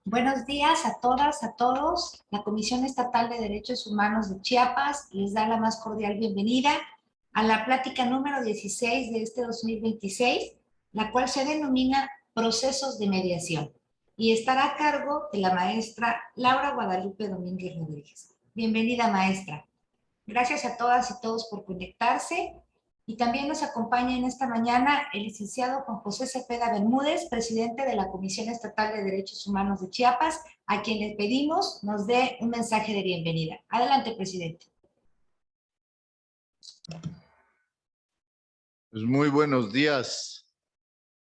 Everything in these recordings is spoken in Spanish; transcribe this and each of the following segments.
Buenos días a todas, a todos. La Comisión Estatal de Derechos Humanos de Chiapas les da la más cordial bienvenida a la plática número 16 de este 2026, la cual se denomina Procesos de Mediación y estará a cargo de la maestra Laura Guadalupe Domínguez Rodríguez. Bienvenida, maestra. Gracias a todas y todos por conectarse. Y también nos acompaña en esta mañana el licenciado Juan José Cepeda Bermúdez, presidente de la Comisión Estatal de Derechos Humanos de Chiapas, a quien le pedimos nos dé un mensaje de bienvenida. Adelante, presidente. Pues muy buenos días,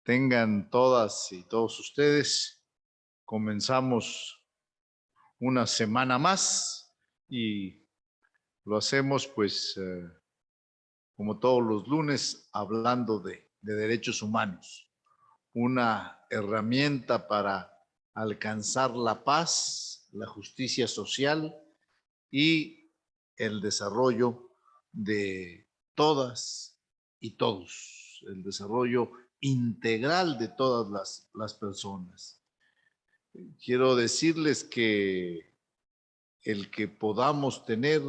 tengan todas y todos ustedes. Comenzamos una semana más y lo hacemos pues como todos los lunes hablando de derechos humanos, una herramienta para alcanzar la paz, la justicia social y el desarrollo de todas y todos, el desarrollo integral de todas las personas. Quiero decirles que el que podamos tener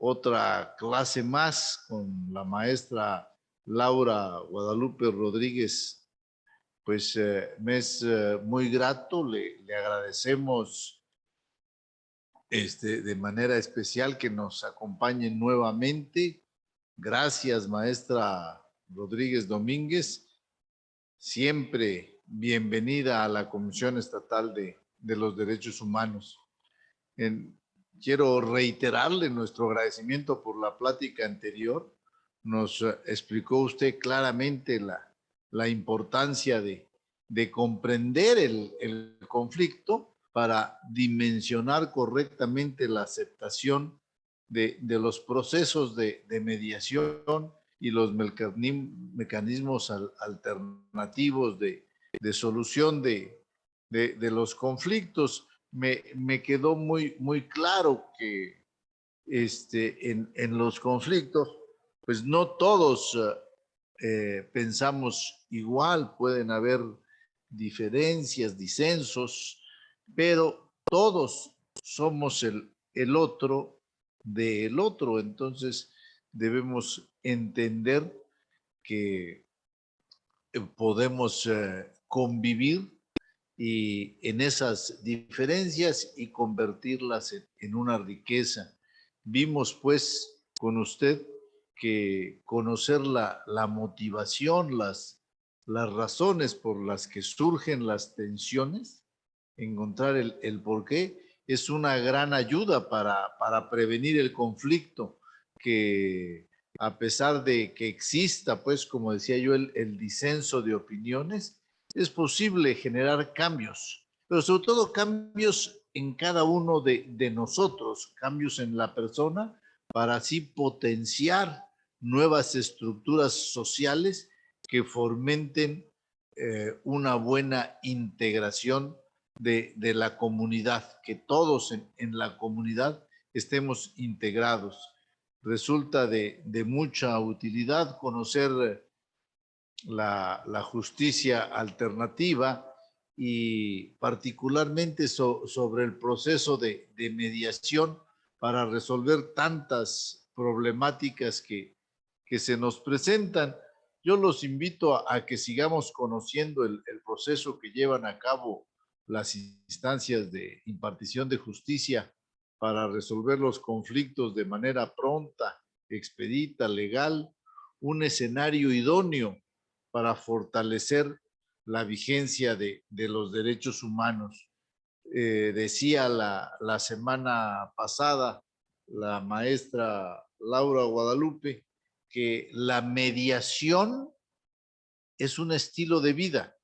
otra clase más con la maestra Laura Guadalupe Rodríguez, pues me es muy grato, le agradecemos de manera especial que nos acompañen nuevamente. Gracias, maestra Rodríguez Domínguez. Siempre bienvenida a la Comisión Estatal de los Derechos Humanos. Quiero reiterarle nuestro agradecimiento por la plática anterior. Nos explicó usted claramente la importancia de comprender el conflicto para dimensionar correctamente la aceptación de los procesos de mediación y los mecanismos alternativos de solución de los conflictos. Me quedó muy claro que en los conflictos, pues no todos pensamos igual, pueden haber diferencias, disensos, pero todos somos el otro del otro. Entonces debemos entender que podemos convivir y en esas diferencias y convertirlas en una riqueza. Vimos pues con usted que conocer la motivación, las razones por las que surgen las tensiones, encontrar el porqué, es una gran ayuda para prevenir el conflicto, que a pesar de que exista, pues como decía yo, el disenso de opiniones, es posible generar cambios, pero sobre todo cambios en cada uno de nosotros, cambios en la persona, para así potenciar nuevas estructuras sociales que fomenten una buena integración de la comunidad, que todos en la comunidad estemos integrados. Resulta de mucha utilidad conocer la justicia alternativa y particularmente sobre el proceso de mediación para resolver tantas problemáticas que se nos presentan. Yo los invito a que sigamos conociendo el proceso que llevan a cabo las instancias de impartición de justicia para resolver los conflictos de manera pronta, expedita, legal, un escenario idóneo para fortalecer la vigencia de los derechos humanos. Decía la semana pasada la maestra Laura Guadalupe que la mediación es un estilo de vida,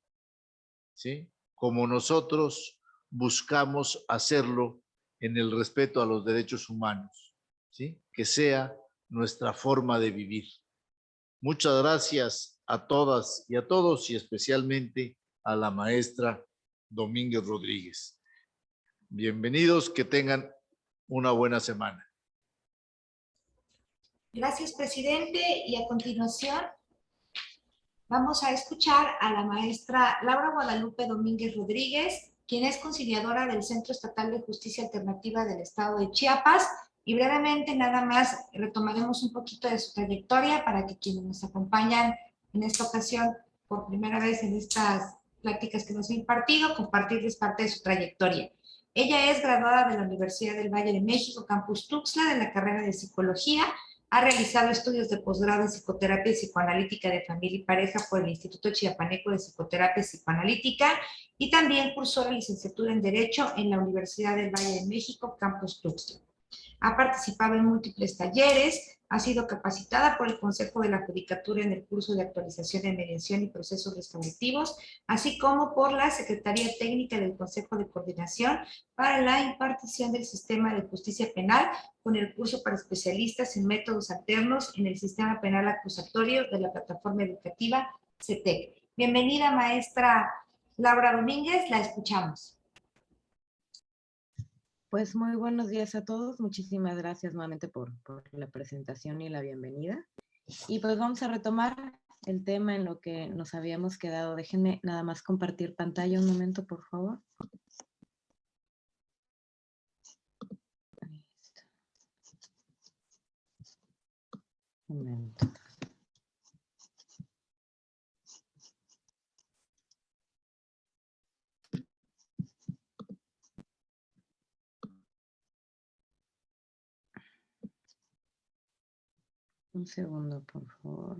¿sí? Como nosotros buscamos hacerlo en el respeto a los derechos humanos, ¿sí? Que sea nuestra forma de vivir. Muchas gracias a todas y a todos y especialmente a la maestra Domínguez Rodríguez. Bienvenidos, que tengan una buena semana. Gracias, presidente. Y a continuación vamos a escuchar a la maestra Laura Guadalupe Domínguez Rodríguez, quien es conciliadora del Centro Estatal de Justicia Alternativa del Estado de Chiapas. Y brevemente nada más retomaremos un poquito de su trayectoria para que quienes nos acompañan en esta ocasión por primera vez en estas pláticas que nos ha impartido, compartirles parte de su trayectoria. Ella es graduada de la Universidad del Valle de México, Campus Tuxtla, de la carrera de Psicología. Ha realizado estudios de posgrado en Psicoterapia y Psicoanalítica de Familia y Pareja por el Instituto Chiapaneco de Psicoterapia y Psicoanalítica y también cursó la licenciatura en Derecho en la Universidad del Valle de México, Campus Tuxtla. Ha participado en múltiples talleres, ha sido capacitada por el Consejo de la Judicatura en el curso de actualización de mediación y procesos restaurativos, así como por la Secretaría Técnica del Consejo de Coordinación para la impartición del sistema de justicia penal con el curso para especialistas en métodos alternos en el sistema penal acusatorio de la plataforma educativa CETEC. Bienvenida, maestra Laura Domínguez, la escuchamos. Pues muy buenos días a todos. Muchísimas gracias nuevamente por la presentación y la bienvenida. Y pues vamos a retomar el tema en lo que nos habíamos quedado. Déjenme nada más compartir pantalla un momento, por favor. Un momento. Un segundo, por favor.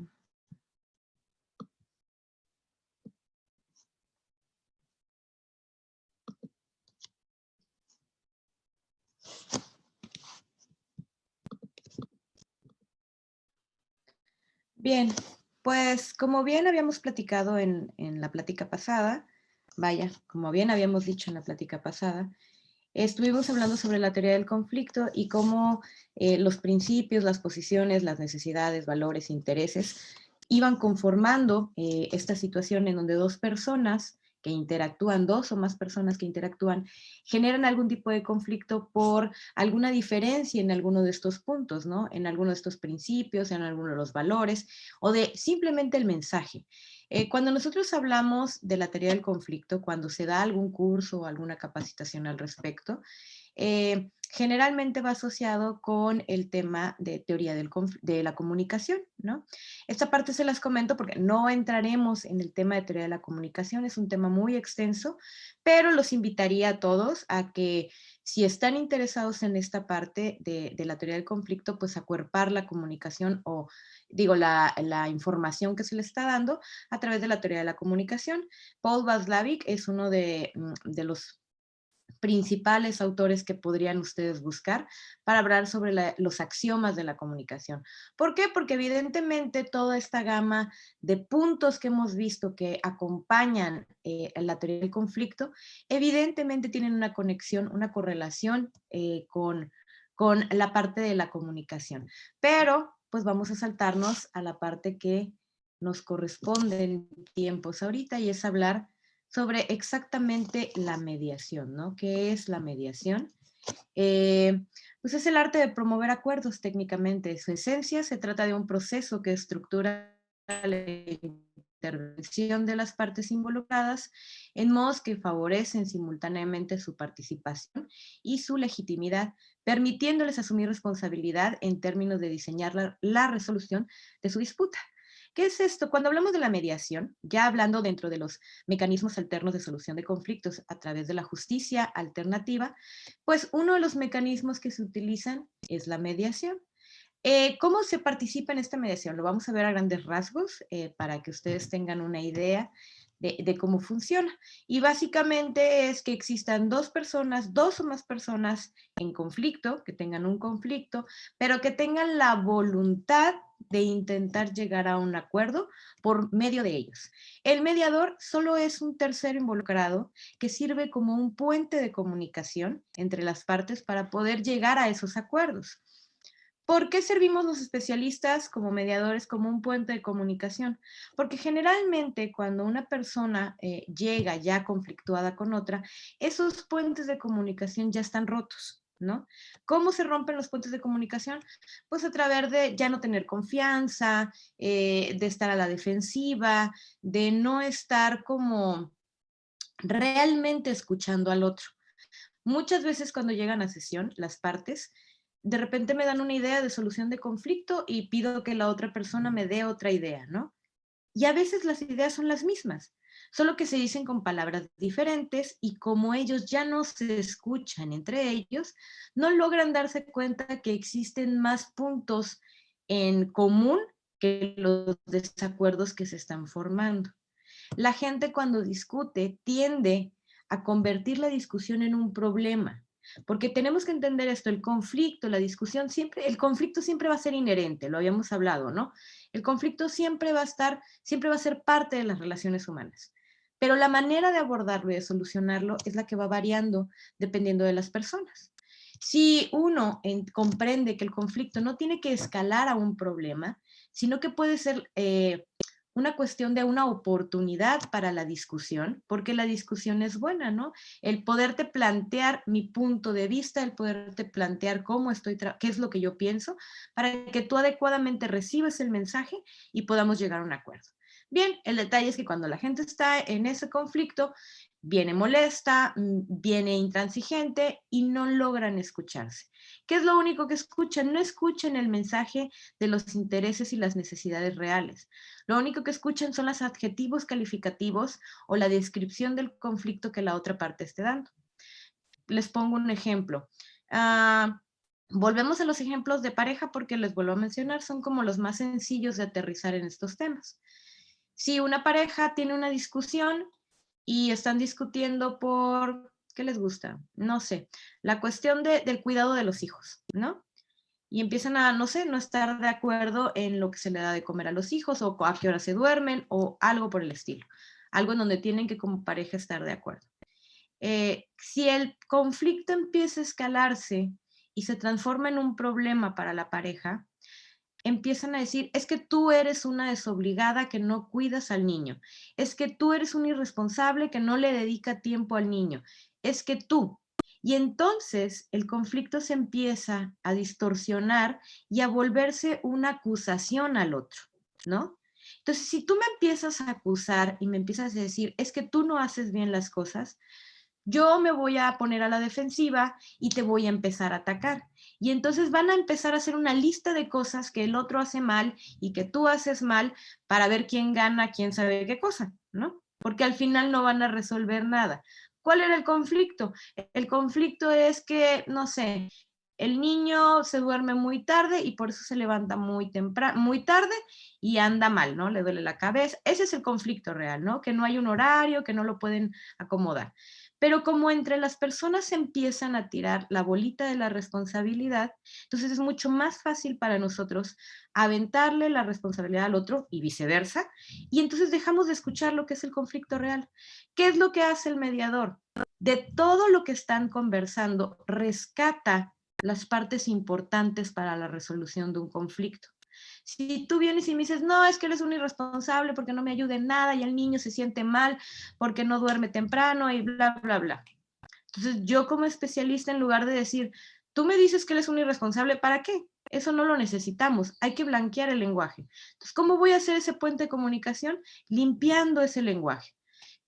Bien, pues como bien habíamos platicado en la plática pasada, como bien habíamos dicho en la plática pasada, estuvimos hablando sobre la teoría del conflicto y cómo los principios, las posiciones, las necesidades, valores, intereses iban conformando esta situación en donde dos personas que interactúan, dos o más personas que interactúan, generan algún tipo de conflicto por alguna diferencia en alguno de estos puntos, ¿no? En alguno de estos principios, en alguno de los valores o de simplemente el mensaje. Cuando nosotros hablamos de la teoría del conflicto, cuando se da algún curso o alguna capacitación al respecto, generalmente va asociado con el tema de teoría de la comunicación, ¿no? Esta parte se las comento porque no entraremos en el tema de teoría de la comunicación, es un tema muy extenso, pero los invitaría a todos a que si están interesados en esta parte de la teoría del conflicto, pues acuerpar la comunicación o digo, la información que se le está dando a través de la teoría de la comunicación. Paul Watzlawick es uno de los principales autores que podrían ustedes buscar para hablar sobre los axiomas de la comunicación. ¿Por qué? Porque evidentemente toda esta gama de puntos que hemos visto que acompañan la teoría del conflicto, evidentemente tienen una conexión, una correlación con la parte de la comunicación. Pero pues vamos a saltarnos a la parte que nos corresponde en tiempos ahorita y es hablar sobre exactamente la mediación, ¿no? ¿Qué es la mediación? Pues es el arte de promover acuerdos técnicamente. En su esencia se trata de un proceso que estructura la intervención de las partes involucradas en modos que favorecen simultáneamente su participación y su legitimidad, permitiéndoles asumir responsabilidad en términos de diseñar la resolución de su disputa. ¿Qué es esto? Cuando hablamos de la mediación, ya hablando dentro de los mecanismos alternos de solución de conflictos a través de la justicia alternativa, pues uno de los mecanismos que se utilizan es la mediación. ¿Cómo se participa en esta mediación? Lo vamos a ver a grandes rasgos para que ustedes tengan una idea de cómo funciona. Y básicamente es que existan dos o más personas en conflicto, que tengan un conflicto, pero que tengan la voluntad de intentar llegar a un acuerdo por medio de ellos. El mediador solo es un tercero involucrado que sirve como un puente de comunicación entre las partes para poder llegar a esos acuerdos. ¿Por qué servimos los especialistas como mediadores, como un puente de comunicación? Porque generalmente cuando una persona llega ya conflictuada con otra, esos puentes de comunicación ya están rotos, ¿no? ¿Cómo se rompen los puentes de comunicación? Pues a través de ya no tener confianza, de estar a la defensiva, de no estar como realmente escuchando al otro. Muchas veces cuando llegan a sesión, las partes, de repente me dan una idea de solución de conflicto y pido que la otra persona me dé otra idea, ¿no? Y a veces las ideas son las mismas, solo que se dicen con palabras diferentes y como ellos ya no se escuchan entre ellos, no logran darse cuenta que existen más puntos en común que los desacuerdos que se están formando. La gente cuando discute tiende a convertir la discusión en un problema, porque tenemos que entender esto, el conflicto, la discusión, siempre, el conflicto siempre va a ser inherente, lo habíamos hablado, ¿no? El conflicto siempre va a estar, siempre va a ser parte de las relaciones humanas. Pero la manera de abordarlo y de solucionarlo es la que va variando dependiendo de las personas. Si uno comprende que el conflicto no tiene que escalar a un problema, sino que puede ser una cuestión de una oportunidad para la discusión, porque la discusión es buena, ¿no? El poderte plantear mi punto de vista, el poderte plantear cómo qué es lo que yo pienso, para que tú adecuadamente recibas el mensaje y podamos llegar a un acuerdo. Bien, el detalle es que cuando la gente está en ese conflicto, viene molesta, viene intransigente y no logran escucharse. ¿Qué es lo único que escuchan? No escuchan el mensaje de los intereses y las necesidades reales. Lo único que escuchan son los adjetivos calificativos o la descripción del conflicto que la otra parte esté dando. Les pongo un ejemplo. Volvemos a los ejemplos de pareja porque les vuelvo a mencionar, son como los más sencillos de aterrizar en estos temas. Si una pareja tiene una discusión y están discutiendo por, ¿qué les gusta? No sé, la cuestión del cuidado de los hijos, ¿no? Y empiezan a, no sé, no estar de acuerdo en lo que se le da de comer a los hijos o a qué hora se duermen o algo por el estilo. Algo en donde tienen que como pareja estar de acuerdo. Si el conflicto empieza a escalarse y se transforma en un problema para la pareja, empiezan a decir, es que tú eres una desobligada que no cuidas al niño, es que tú eres un irresponsable que no le dedica tiempo al niño, es que tú. Y entonces el conflicto se empieza a distorsionar y a volverse una acusación al otro, ¿no? Entonces, si tú me empiezas a acusar y me empiezas a decir, es que tú no haces bien las cosas, yo me voy a poner a la defensiva y te voy a empezar a atacar. Y entonces van a empezar a hacer una lista de cosas que el otro hace mal y que tú haces mal para ver quién gana, quién sabe qué cosa, ¿no? Porque al final no van a resolver nada. ¿Cuál era el conflicto? El conflicto es que, no sé, el niño se duerme muy tarde y por eso se levanta muy temprano, muy tarde y anda mal, ¿no? Le duele la cabeza. Ese es el conflicto real, ¿no? Que no hay un horario, que no lo pueden acomodar. Pero como entre las personas se empiezan a tirar la bolita de la responsabilidad, entonces es mucho más fácil para nosotros aventarle la responsabilidad al otro y viceversa, y entonces dejamos de escuchar lo que es el conflicto real. ¿Qué es lo que hace el mediador? De todo lo que están conversando, rescata las partes importantes para la resolución de un conflicto. Si tú vienes y me dices, no, es que eres un irresponsable porque no me ayuda en nada y el niño se siente mal porque no duerme temprano y bla, bla, bla. Entonces yo como especialista, en lugar de decir, tú me dices que eres un irresponsable, ¿para qué? Eso no lo necesitamos, hay que blanquear el lenguaje. Entonces, ¿cómo voy a hacer ese puente de comunicación? Limpiando ese lenguaje.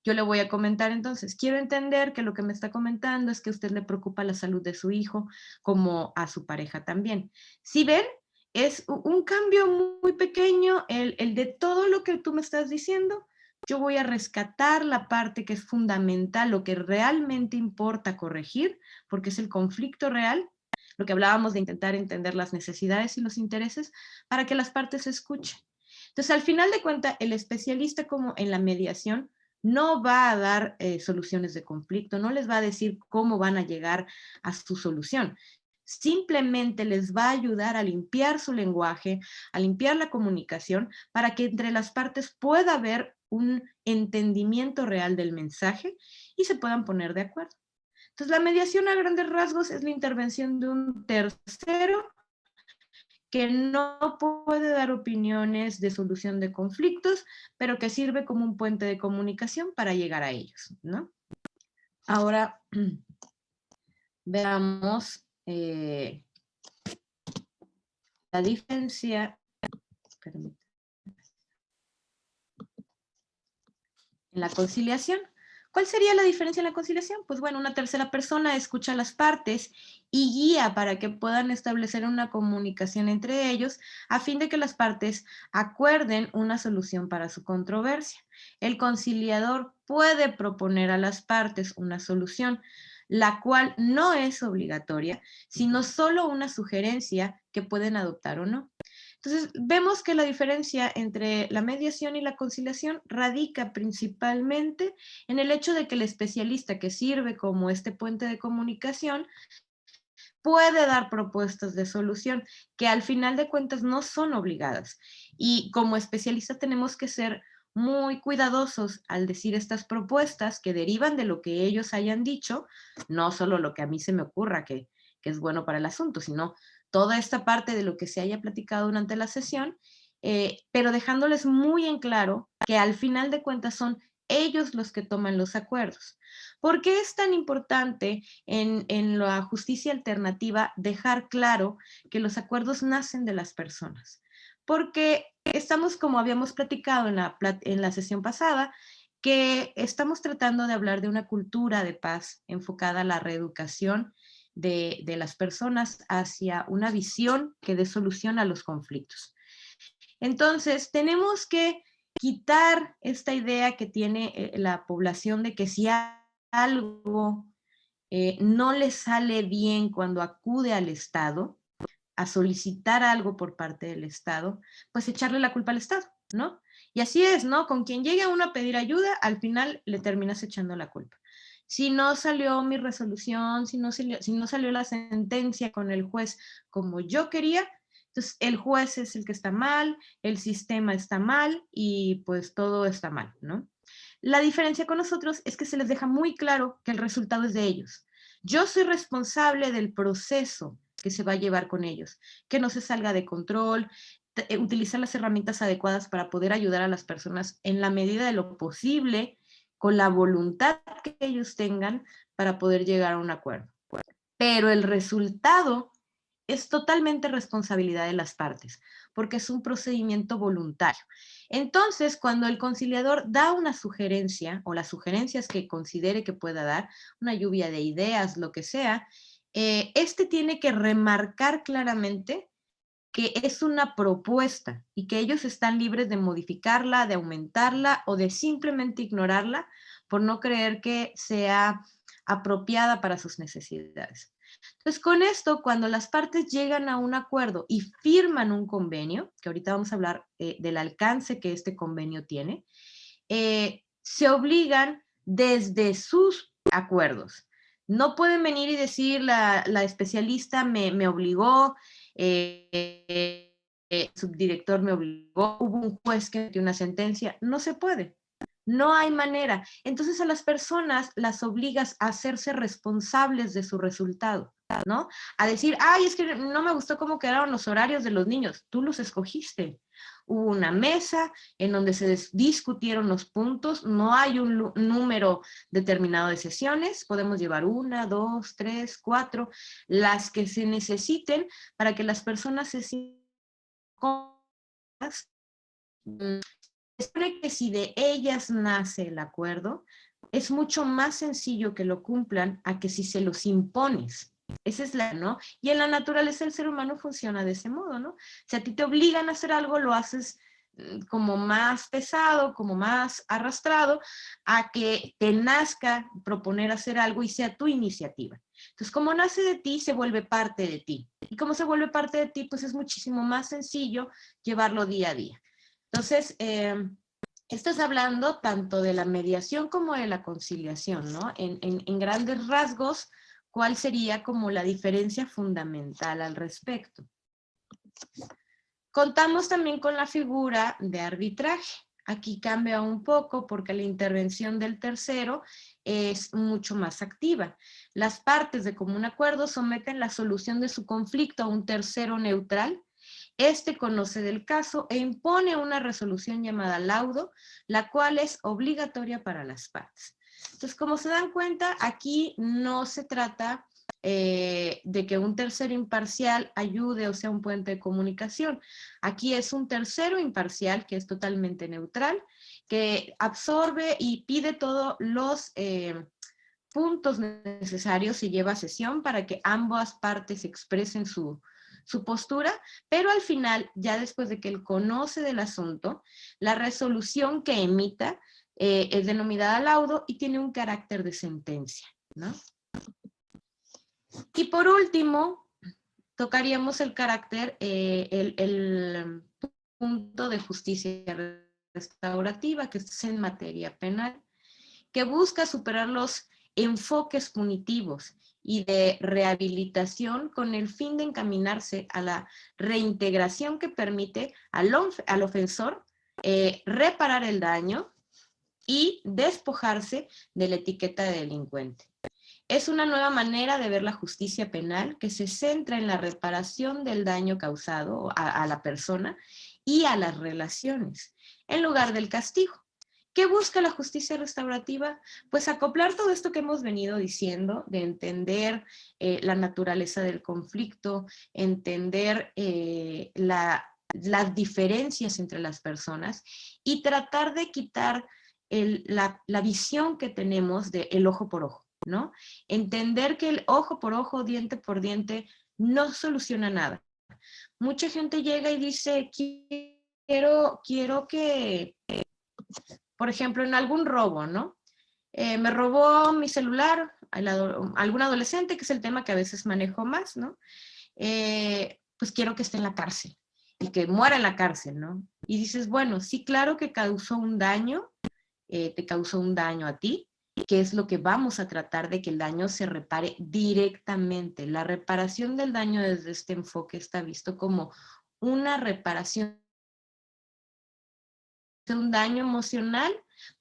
Yo le voy a comentar entonces, quiero entender que lo que me está comentando es que a usted le preocupa la salud de su hijo, como a su pareja también. Si ven, es un cambio muy pequeño, el de todo lo que tú me estás diciendo. Yo voy a rescatar la parte que es fundamental, lo que realmente importa corregir, porque es el conflicto real, lo que hablábamos de intentar entender las necesidades y los intereses para que las partes se escuchen. Entonces, al final de cuentas, el especialista como en la mediación no va a dar soluciones de conflicto, no les va a decir cómo van a llegar a su solución. Simplemente les va a ayudar a limpiar su lenguaje, a limpiar la comunicación, para que entre las partes pueda haber un entendimiento real del mensaje y se puedan poner de acuerdo. Entonces, la mediación a grandes rasgos es la intervención de un tercero que no puede dar opiniones de solución de conflictos, pero que sirve como un puente de comunicación para llegar a ellos, ¿no? Ahora, veamos la diferencia en la conciliación. ¿Cuál sería la diferencia en la conciliación? Pues bueno, una tercera persona escucha a las partes y guía para que puedan establecer una comunicación entre ellos a fin de que las partes acuerden una solución para su controversia. El conciliador puede proponer a las partes una solución, la cual no es obligatoria, sino solo una sugerencia que pueden adoptar o no. Entonces, vemos que la diferencia entre la mediación y la conciliación radica principalmente en el hecho de que el especialista que sirve como este puente de comunicación puede dar propuestas de solución que al final de cuentas no son obligadas. Y como especialistas tenemos que ser muy cuidadosos al decir estas propuestas que derivan de lo que ellos hayan dicho, no solo lo que a mí se me ocurra que es bueno para el asunto, sino toda esta parte de lo que se haya platicado durante la sesión, pero dejándoles muy en claro que al final de cuentas son ellos los que toman los acuerdos. ¿Por qué es tan importante en la justicia alternativa dejar claro que los acuerdos nacen de las personas? Porque estamos, como habíamos platicado en la sesión pasada, que estamos tratando de hablar de una cultura de paz enfocada a la reeducación de las personas hacia una visión que dé solución a los conflictos. Entonces, tenemos que quitar esta idea que tiene la población de que si algo no le sale bien cuando acude al Estado a solicitar algo por parte del Estado, pues echarle la culpa al Estado, ¿no? Y así es, ¿no? Con quien llegue uno a pedir ayuda, al final le terminas echando la culpa. Si no salió mi resolución, si no salió la sentencia con el juez como yo quería, entonces el juez es el que está mal, el sistema está mal y pues todo está mal, ¿no? La diferencia con nosotros es que se les deja muy claro que el resultado es de ellos. Yo soy responsable del proceso que se va a llevar con ellos, que no se salga de control, utilizar las herramientas adecuadas para poder ayudar a las personas en la medida de lo posible, con la voluntad que ellos tengan para poder llegar a un acuerdo. Pero el resultado es totalmente responsabilidad de las partes, porque es un procedimiento voluntario. Entonces, cuando el conciliador da una sugerencia, o las sugerencias que considere que pueda dar, una lluvia de ideas, lo que sea, este tiene que remarcar claramente que es una propuesta y que ellos están libres de modificarla, de aumentarla o de simplemente ignorarla por no creer que sea apropiada para sus necesidades. Entonces, con esto, cuando las partes llegan a un acuerdo y firman un convenio, que ahorita vamos a hablar del alcance que este convenio tiene, se obligan desde sus acuerdos. No pueden venir y decir la especialista me obligó, el subdirector me obligó, hubo un juez que metió una sentencia. No se puede. No hay manera. Entonces a las personas las obligas a hacerse responsables de su resultado, ¿no? A decir, ay, es que no me gustó cómo quedaron los horarios de los niños. Tú los escogiste. Hubo una mesa en donde se discutieron los puntos. No hay un número determinado de sesiones. Podemos llevar 1, 2, 3, 4, las que se necesiten para que las personas se sientan cómodas. Es que si de ellas nace el acuerdo, es mucho más sencillo que lo cumplan a que si se los impones. Esa es la, ¿no? Y en la naturaleza el ser humano funciona de ese modo, ¿no? Si a ti te obligan a hacer algo, lo haces como más pesado, como más arrastrado, a que te nazca proponer hacer algo y sea tu iniciativa. Entonces, como nace de ti, se vuelve parte de ti. Y como se vuelve parte de ti, pues es muchísimo más sencillo llevarlo día a día. Entonces, estás hablando tanto de la mediación como de la conciliación, ¿no? En grandes rasgos, ¿cuál sería como la diferencia fundamental al respecto? Contamos también con la figura de arbitraje. Aquí cambia un poco porque la intervención del tercero es mucho más activa. Las partes de común acuerdo someten la solución de su conflicto a un tercero neutral. Este conoce del caso e impone una resolución llamada laudo, la cual es obligatoria para las partes. Entonces, como se dan cuenta, aquí no se trata de que un tercero imparcial ayude o sea un puente de comunicación. Aquí es un tercero imparcial que es totalmente neutral, que absorbe y pide todos los puntos necesarios y lleva a sesión para que ambas partes expresen su postura, pero al final, ya después de que él conoce del asunto, la resolución que emita es denominada laudo y tiene un carácter de sentencia, ¿no? Y por último, tocaríamos el carácter, el punto de justicia restaurativa, que es en materia penal, que busca superar los enfoques punitivos y de rehabilitación con el fin de encaminarse a la reintegración que permite al ofensor reparar el daño y despojarse de la etiqueta de delincuente. Es una nueva manera de ver la justicia penal que se centra en la reparación del daño causado a la persona y a las relaciones, en lugar del castigo. ¿Qué busca la justicia restaurativa? Pues acoplar todo esto que hemos venido diciendo, de entender la naturaleza del conflicto, entender las diferencias entre las personas y tratar de quitar la visión que tenemos de el ojo por ojo, ¿no? Entender que el ojo por ojo, diente por diente, no soluciona nada. Mucha gente llega y dice, quiero que, por ejemplo, en algún robo, ¿no? Me robó mi celular algún adolescente, que es el tema que a veces manejo más, ¿no? Pues quiero que esté en la cárcel y que muera en la cárcel, ¿no? Y dices, bueno, sí, claro que causó un daño, te causó un daño a ti, que es lo que vamos a tratar de que el daño se repare directamente. La reparación del daño desde este enfoque está visto como una reparación de un daño emocional,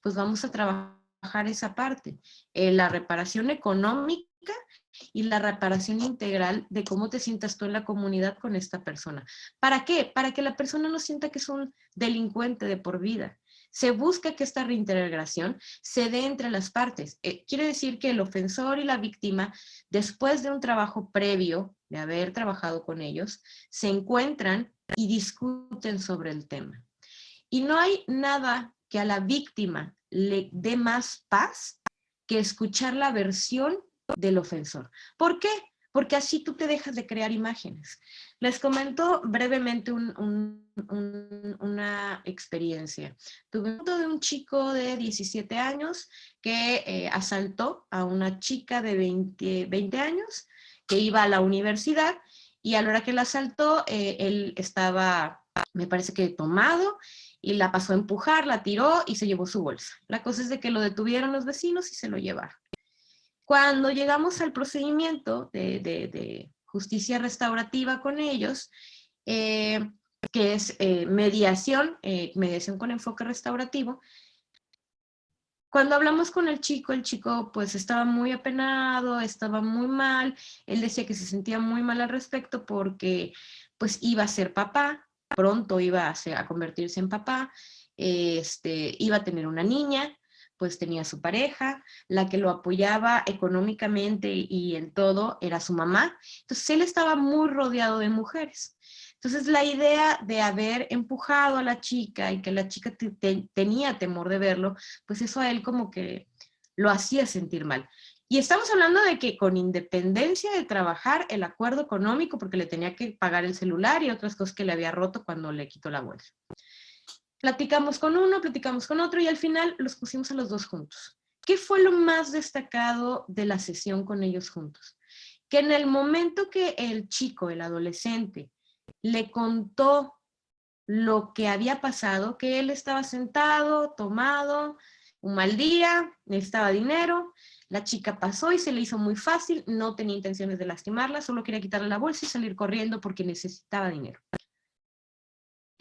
pues vamos a trabajar esa parte. La reparación económica y la reparación integral de cómo te sientas tú en la comunidad con esta persona. ¿Para qué? Para que la persona no sienta que es un delincuente de por vida. Se busca que esta reintegración se dé entre las partes. Quiere decir que el ofensor y la víctima, después de un trabajo previo, de haber trabajado con ellos, se encuentran y discuten sobre el tema. Y no hay nada que a la víctima le dé más paz que escuchar la versión del ofensor. ¿Por qué? Porque así tú te dejas de crear imágenes. Les comento brevemente una experiencia. Tuve un de un chico de 17 años que asaltó a una chica de 20 años que iba a la universidad, y a la hora que la asaltó, él estaba, me parece que tomado, y la pasó a empujar, la tiró y se llevó su bolsa. La cosa es de que lo detuvieron los vecinos y se lo llevaron. Cuando llegamos al procedimiento de justicia restaurativa con ellos, que es mediación con enfoque restaurativo, cuando hablamos con el chico pues estaba muy apenado, estaba muy mal. Él decía que se sentía muy mal al respecto porque pues iba a ser papá, pronto iba a convertirse en papá, iba a tener una niña, pues tenía su pareja, la que lo apoyaba económicamente y en todo era su mamá. Entonces él estaba muy rodeado de mujeres. Entonces la idea de haber empujado a la chica y que la chica tenía temor de verlo, pues eso a él como que lo hacía sentir mal. Y estamos hablando de que con independencia de trabajar el acuerdo económico, porque le tenía que pagar el celular y otras cosas que le había roto cuando le quitó la bolsa. Platicamos con uno, platicamos con otro y al final los pusimos a los dos juntos. ¿Qué fue lo más destacado de la sesión con ellos juntos? Que en el momento que el chico, el adolescente, le contó lo que había pasado, que él estaba sentado, tomado, un mal día, necesitaba dinero, la chica pasó y se le hizo muy fácil, no tenía intenciones de lastimarla, solo quería quitarle la bolsa y salir corriendo porque necesitaba dinero.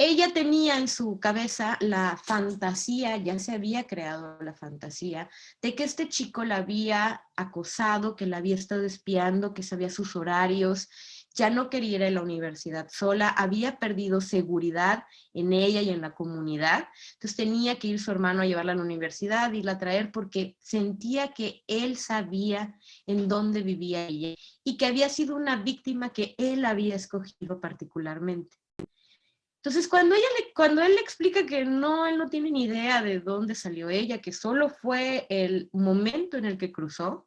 Ella tenía en su cabeza la fantasía, ya se había creado la fantasía, de que este chico la había acosado, que la había estado espiando, que sabía sus horarios, ya no quería ir a la universidad sola, había perdido seguridad en ella y en la comunidad, entonces tenía que ir su hermano a llevarla a la universidad, irla a traer, porque sentía que él sabía en dónde vivía ella y que había sido una víctima que él había escogido particularmente. Entonces, cuando él le explica que no, él no tiene ni idea de dónde salió ella, que solo fue el momento en el que cruzó,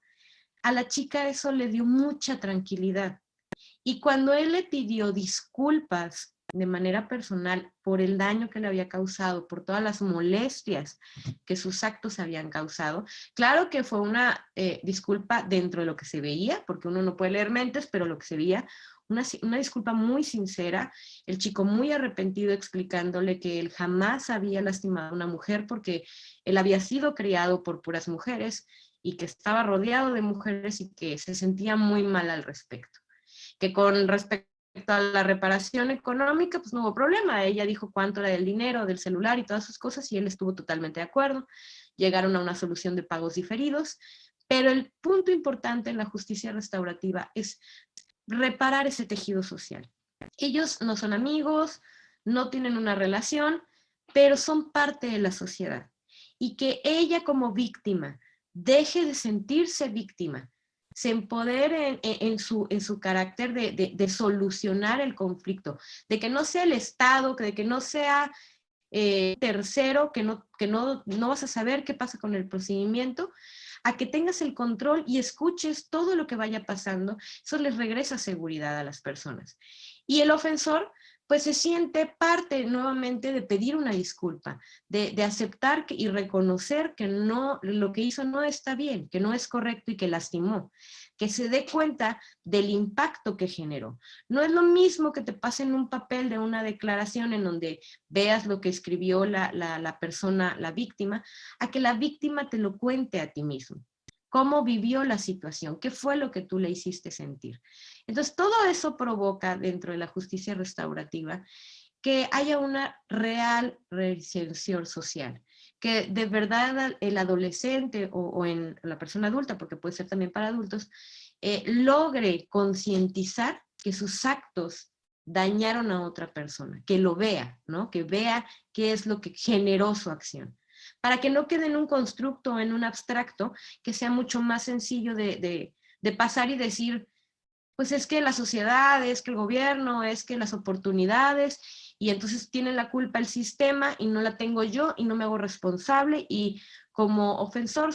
a la chica eso le dio mucha tranquilidad. Y cuando él le pidió disculpas de manera personal por el daño que le había causado, por todas las molestias que sus actos habían causado, claro que fue una disculpa dentro de lo que se veía, porque uno no puede leer mentes, pero lo que se veía, una disculpa muy sincera, el chico muy arrepentido explicándole que él jamás había lastimado a una mujer porque él había sido criado por puras mujeres y que estaba rodeado de mujeres y que se sentía muy mal al respecto. Que con respecto a la reparación económica, pues no hubo problema. Ella dijo cuánto era del dinero, del celular y todas sus cosas, y él estuvo totalmente de acuerdo. Llegaron a una solución de pagos diferidos, pero el punto importante en la justicia restaurativa es reparar ese tejido social. Ellos no son amigos, no tienen una relación, pero son parte de la sociedad. Y que ella como víctima deje de sentirse víctima, se empodere en su carácter de solucionar el conflicto, de que no sea el Estado, de que no sea tercero, que no vas a saber qué pasa con el procedimiento, a que tengas el control y escuches todo lo que vaya pasando. Eso les regresa seguridad a las personas. Y el ofensor pues se siente parte nuevamente de pedir una disculpa, de aceptar y reconocer que no, lo que hizo no está bien, que no es correcto y que lastimó, que se dé cuenta del impacto que generó. No es lo mismo que te pase en un papel de una declaración en donde veas lo que escribió la persona, la víctima, a que la víctima te lo cuente a ti mismo. ¿Cómo vivió la situación? ¿Qué fue lo que tú le hiciste sentir? Entonces, todo eso provoca dentro de la justicia restaurativa que haya una real reinserción social, que de verdad el adolescente o en la persona adulta, porque puede ser también para adultos, logre concientizar que sus actos dañaron a otra persona, que lo vea, ¿no? Que vea qué es lo que generó su acción, para que no quede en un constructo, en un abstracto, que sea mucho más sencillo de pasar y decir, pues es que la sociedad, es que el gobierno, es que las oportunidades, y entonces tiene la culpa el sistema y no la tengo yo y no me hago responsable y como ofensor,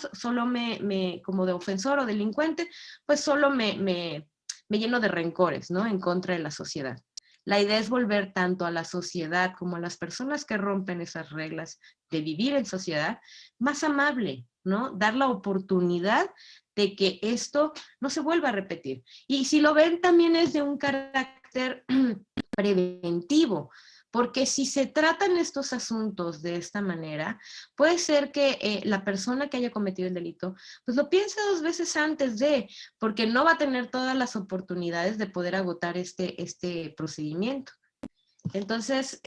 como de ofensor o delincuente, pues solo me lleno de rencores, ¿no? En contra de la sociedad. La idea es volver tanto a la sociedad como a las personas que rompen esas reglas de vivir en sociedad más amable, ¿no? Dar la oportunidad de que esto no se vuelva a repetir. Y si lo ven también es de un carácter preventivo, porque si se tratan estos asuntos de esta manera, puede ser que la persona que haya cometido el delito, pues lo piense dos veces antes porque no va a tener todas las oportunidades de poder agotar este procedimiento. Entonces,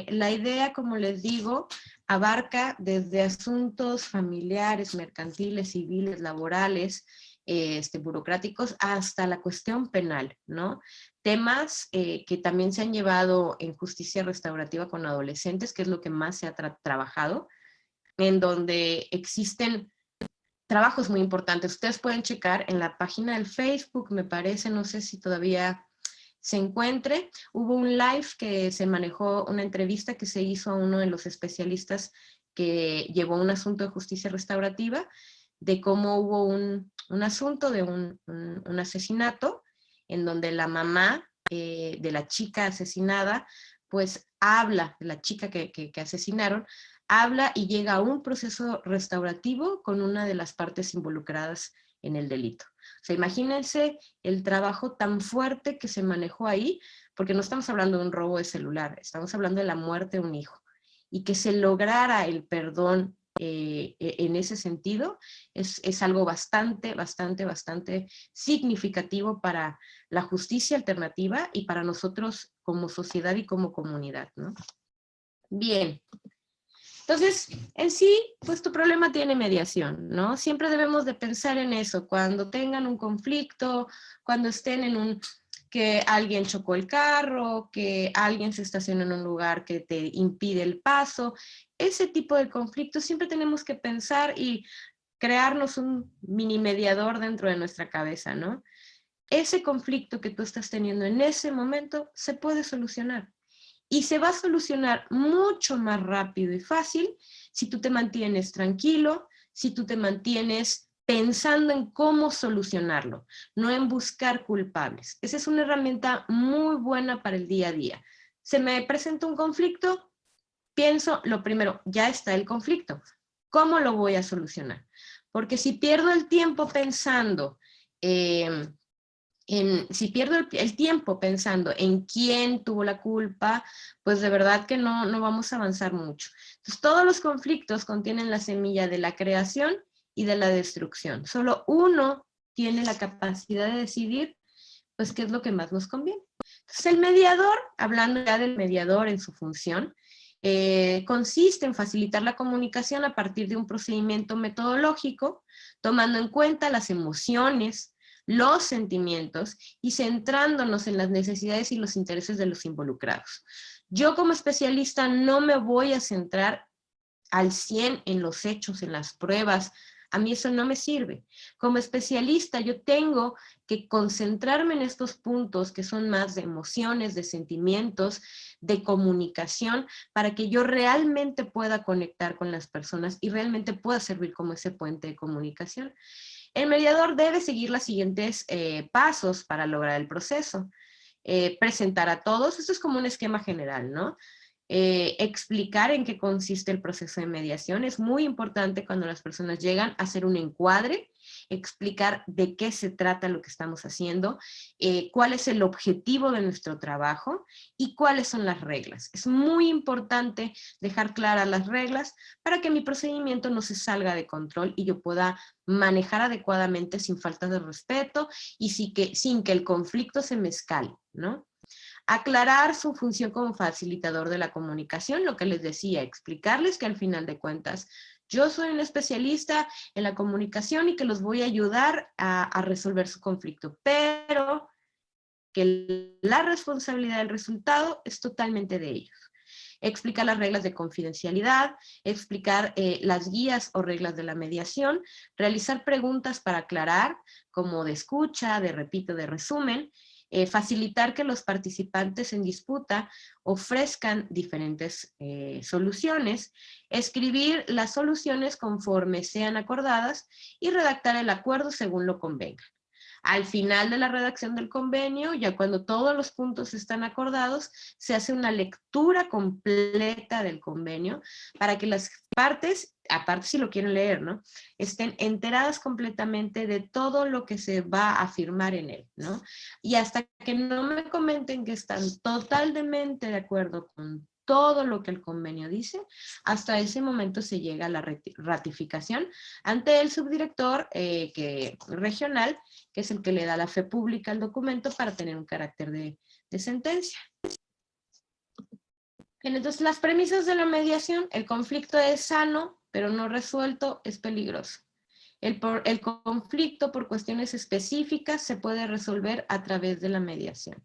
la idea, como les digo, abarca desde asuntos familiares, mercantiles, civiles, laborales, burocráticos, hasta la cuestión penal, ¿no? Temas que también se han llevado en justicia restaurativa con adolescentes, que es lo que más se ha trabajado, en donde existen trabajos muy importantes. Ustedes pueden checar en la página del Facebook, me parece, no sé si todavía se encuentre. Hubo un live que se manejó, una entrevista que se hizo a uno de los especialistas que llevó un asunto de justicia restaurativa, de cómo hubo un asunto de un asesinato, en donde la mamá de la chica asesinada, pues habla, de la chica que asesinaron, habla y llega a un proceso restaurativo con una de las partes involucradas en el delito. O sea, imagínense el trabajo tan fuerte que se manejó ahí, porque no estamos hablando de un robo de celular, estamos hablando de la muerte de un hijo. Y que se lograra el perdón en ese sentido es algo bastante significativo para la justicia alternativa y para nosotros como sociedad y como comunidad, ¿no? Bien. Entonces, en sí, pues tu problema tiene mediación, ¿no? Siempre debemos de pensar en eso, cuando tengan un conflicto, cuando estén que alguien chocó el carro, que alguien se estaciona en un lugar que te impide el paso, ese tipo de conflictos siempre tenemos que pensar y crearnos un mini mediador dentro de nuestra cabeza, ¿no? Ese conflicto que tú estás teniendo en ese momento se puede solucionar. y se va a solucionar mucho más rápido y fácil si tú te mantienes tranquilo, si tú te mantienes pensando en cómo solucionarlo, no en buscar culpables. Esa es una herramienta muy buena para el día a día. Se me presenta un conflicto, pienso, lo primero, ya está el conflicto. ¿Cómo lo voy a solucionar? Porque si pierdo el tiempo pensando si pierdo el tiempo pensando en quién tuvo la culpa, pues de verdad que no vamos a avanzar mucho. Entonces, todos los conflictos contienen la semilla de la creación y de la destrucción. Solo uno tiene la capacidad de decidir, pues, qué es lo que más nos conviene. Entonces, el mediador, hablando ya del mediador en su función, consiste en facilitar la comunicación a partir de un procedimiento metodológico, tomando en cuenta las emociones, los sentimientos y centrándonos en las necesidades y los intereses de los involucrados. Yo como especialista no me voy a centrar al 100 en los hechos, en las pruebas. A mí eso no me sirve. Como especialista yo tengo que concentrarme en estos puntos que son más de emociones, de sentimientos, de comunicación, para que yo realmente pueda conectar con las personas y realmente pueda servir como ese puente de comunicación. El mediador debe seguir los siguientes pasos para lograr el proceso. Presentar a todos, esto es como un esquema general, ¿no? Explicar en qué consiste el proceso de mediación. Es muy importante cuando las personas llegan a hacer un encuadre, explicar de qué se trata lo que estamos haciendo, cuál es el objetivo de nuestro trabajo y cuáles son las reglas. Es muy importante dejar claras las reglas para que mi procedimiento no se salga de control y yo pueda manejar adecuadamente sin falta de respeto y sin que el conflicto se me escale, ¿no? Aclarar su función como facilitador de la comunicación, lo que les decía, explicarles que al final de cuentas yo soy un especialista en la comunicación y que los voy a ayudar a resolver su conflicto, pero que la responsabilidad del resultado es totalmente de ellos. Explicar las reglas de confidencialidad, explicar las guías o reglas de la mediación, realizar preguntas para aclarar, como de escucha, de repito, de resumen, facilitar que los participantes en disputa ofrezcan diferentes soluciones, escribir las soluciones conforme sean acordadas y redactar el acuerdo según lo convenga. Al final de la redacción del convenio, ya cuando todos los puntos están acordados, se hace una lectura completa del convenio para que las partes, aparte si lo quieren leer, ¿no?, estén enteradas completamente de todo lo que se va a firmar en él, ¿no? Y hasta que no me comenten que están totalmente de acuerdo con todo lo que el convenio dice, hasta ese momento se llega a la ratificación ante el subdirector regional, que es el que le da la fe pública al documento para tener un carácter de sentencia. Bien, entonces, las premisas de la mediación: el conflicto es sano, pero no resuelto, es peligroso. El conflicto por cuestiones específicas se puede resolver a través de la mediación.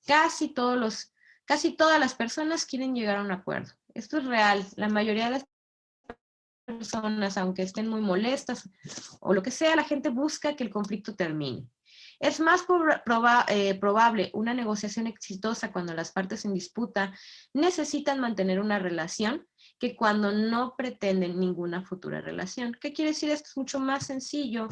Casi todas las personas quieren llegar a un acuerdo. Esto es real. La mayoría de las personas, aunque estén muy molestas o lo que sea, la gente busca que el conflicto termine. Es más probable una negociación exitosa cuando las partes en disputa necesitan mantener una relación que cuando no pretenden ninguna futura relación. ¿Qué quiere decir esto? Es mucho más sencillo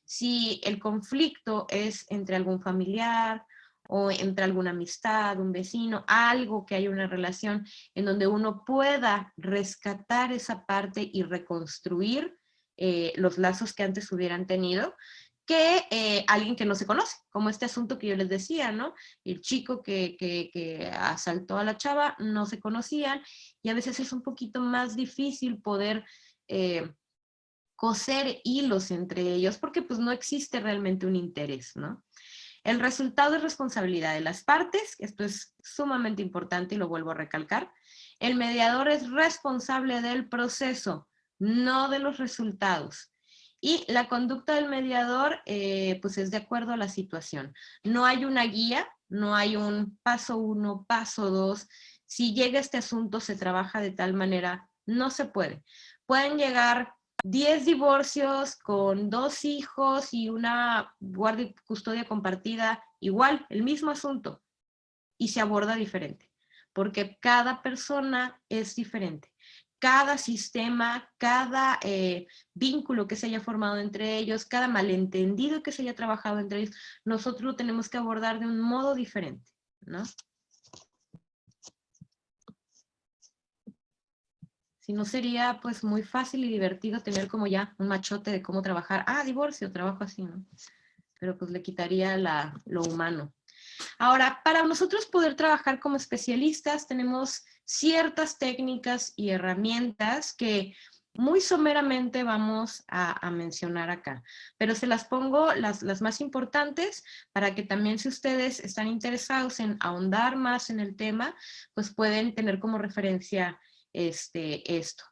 si el conflicto es entre algún familiar o entre alguna amistad, un vecino, algo que haya una relación en donde uno pueda rescatar esa parte y reconstruir los lazos que antes hubieran tenido, que alguien que no se conoce, como este asunto que yo les decía, ¿no? El chico que asaltó a la chava, no se conocían, y a veces es un poquito más difícil poder coser hilos entre ellos, porque pues no existe realmente un interés, ¿no? El resultado es responsabilidad de las partes, esto es sumamente importante y lo vuelvo a recalcar. El mediador es responsable del proceso, no de los resultados. Y la conducta del mediador pues es de acuerdo a la situación. No hay una guía, no hay un paso 1, paso 2. Si llega este asunto, se trabaja de tal manera, no se puede. Pueden llegar 10 divorcios con 2 hijos y una guardia y custodia compartida, igual, el mismo asunto, y se aborda diferente. porque cada persona es diferente. Cada sistema, cada vínculo que se haya formado entre ellos, cada malentendido que se haya trabajado entre ellos, nosotros lo tenemos que abordar de un modo diferente, ¿no? Si no sería pues muy fácil y divertido tener como ya un machote de cómo trabajar. Ah, divorcio, trabajo así, ¿no? Pero pues le quitaría lo humano. Ahora, para nosotros poder trabajar como especialistas tenemos ciertas técnicas y herramientas que muy someramente vamos a mencionar acá, pero se las pongo las más importantes para que también si ustedes están interesados en ahondar más en el tema, pues pueden tener como referencia esto.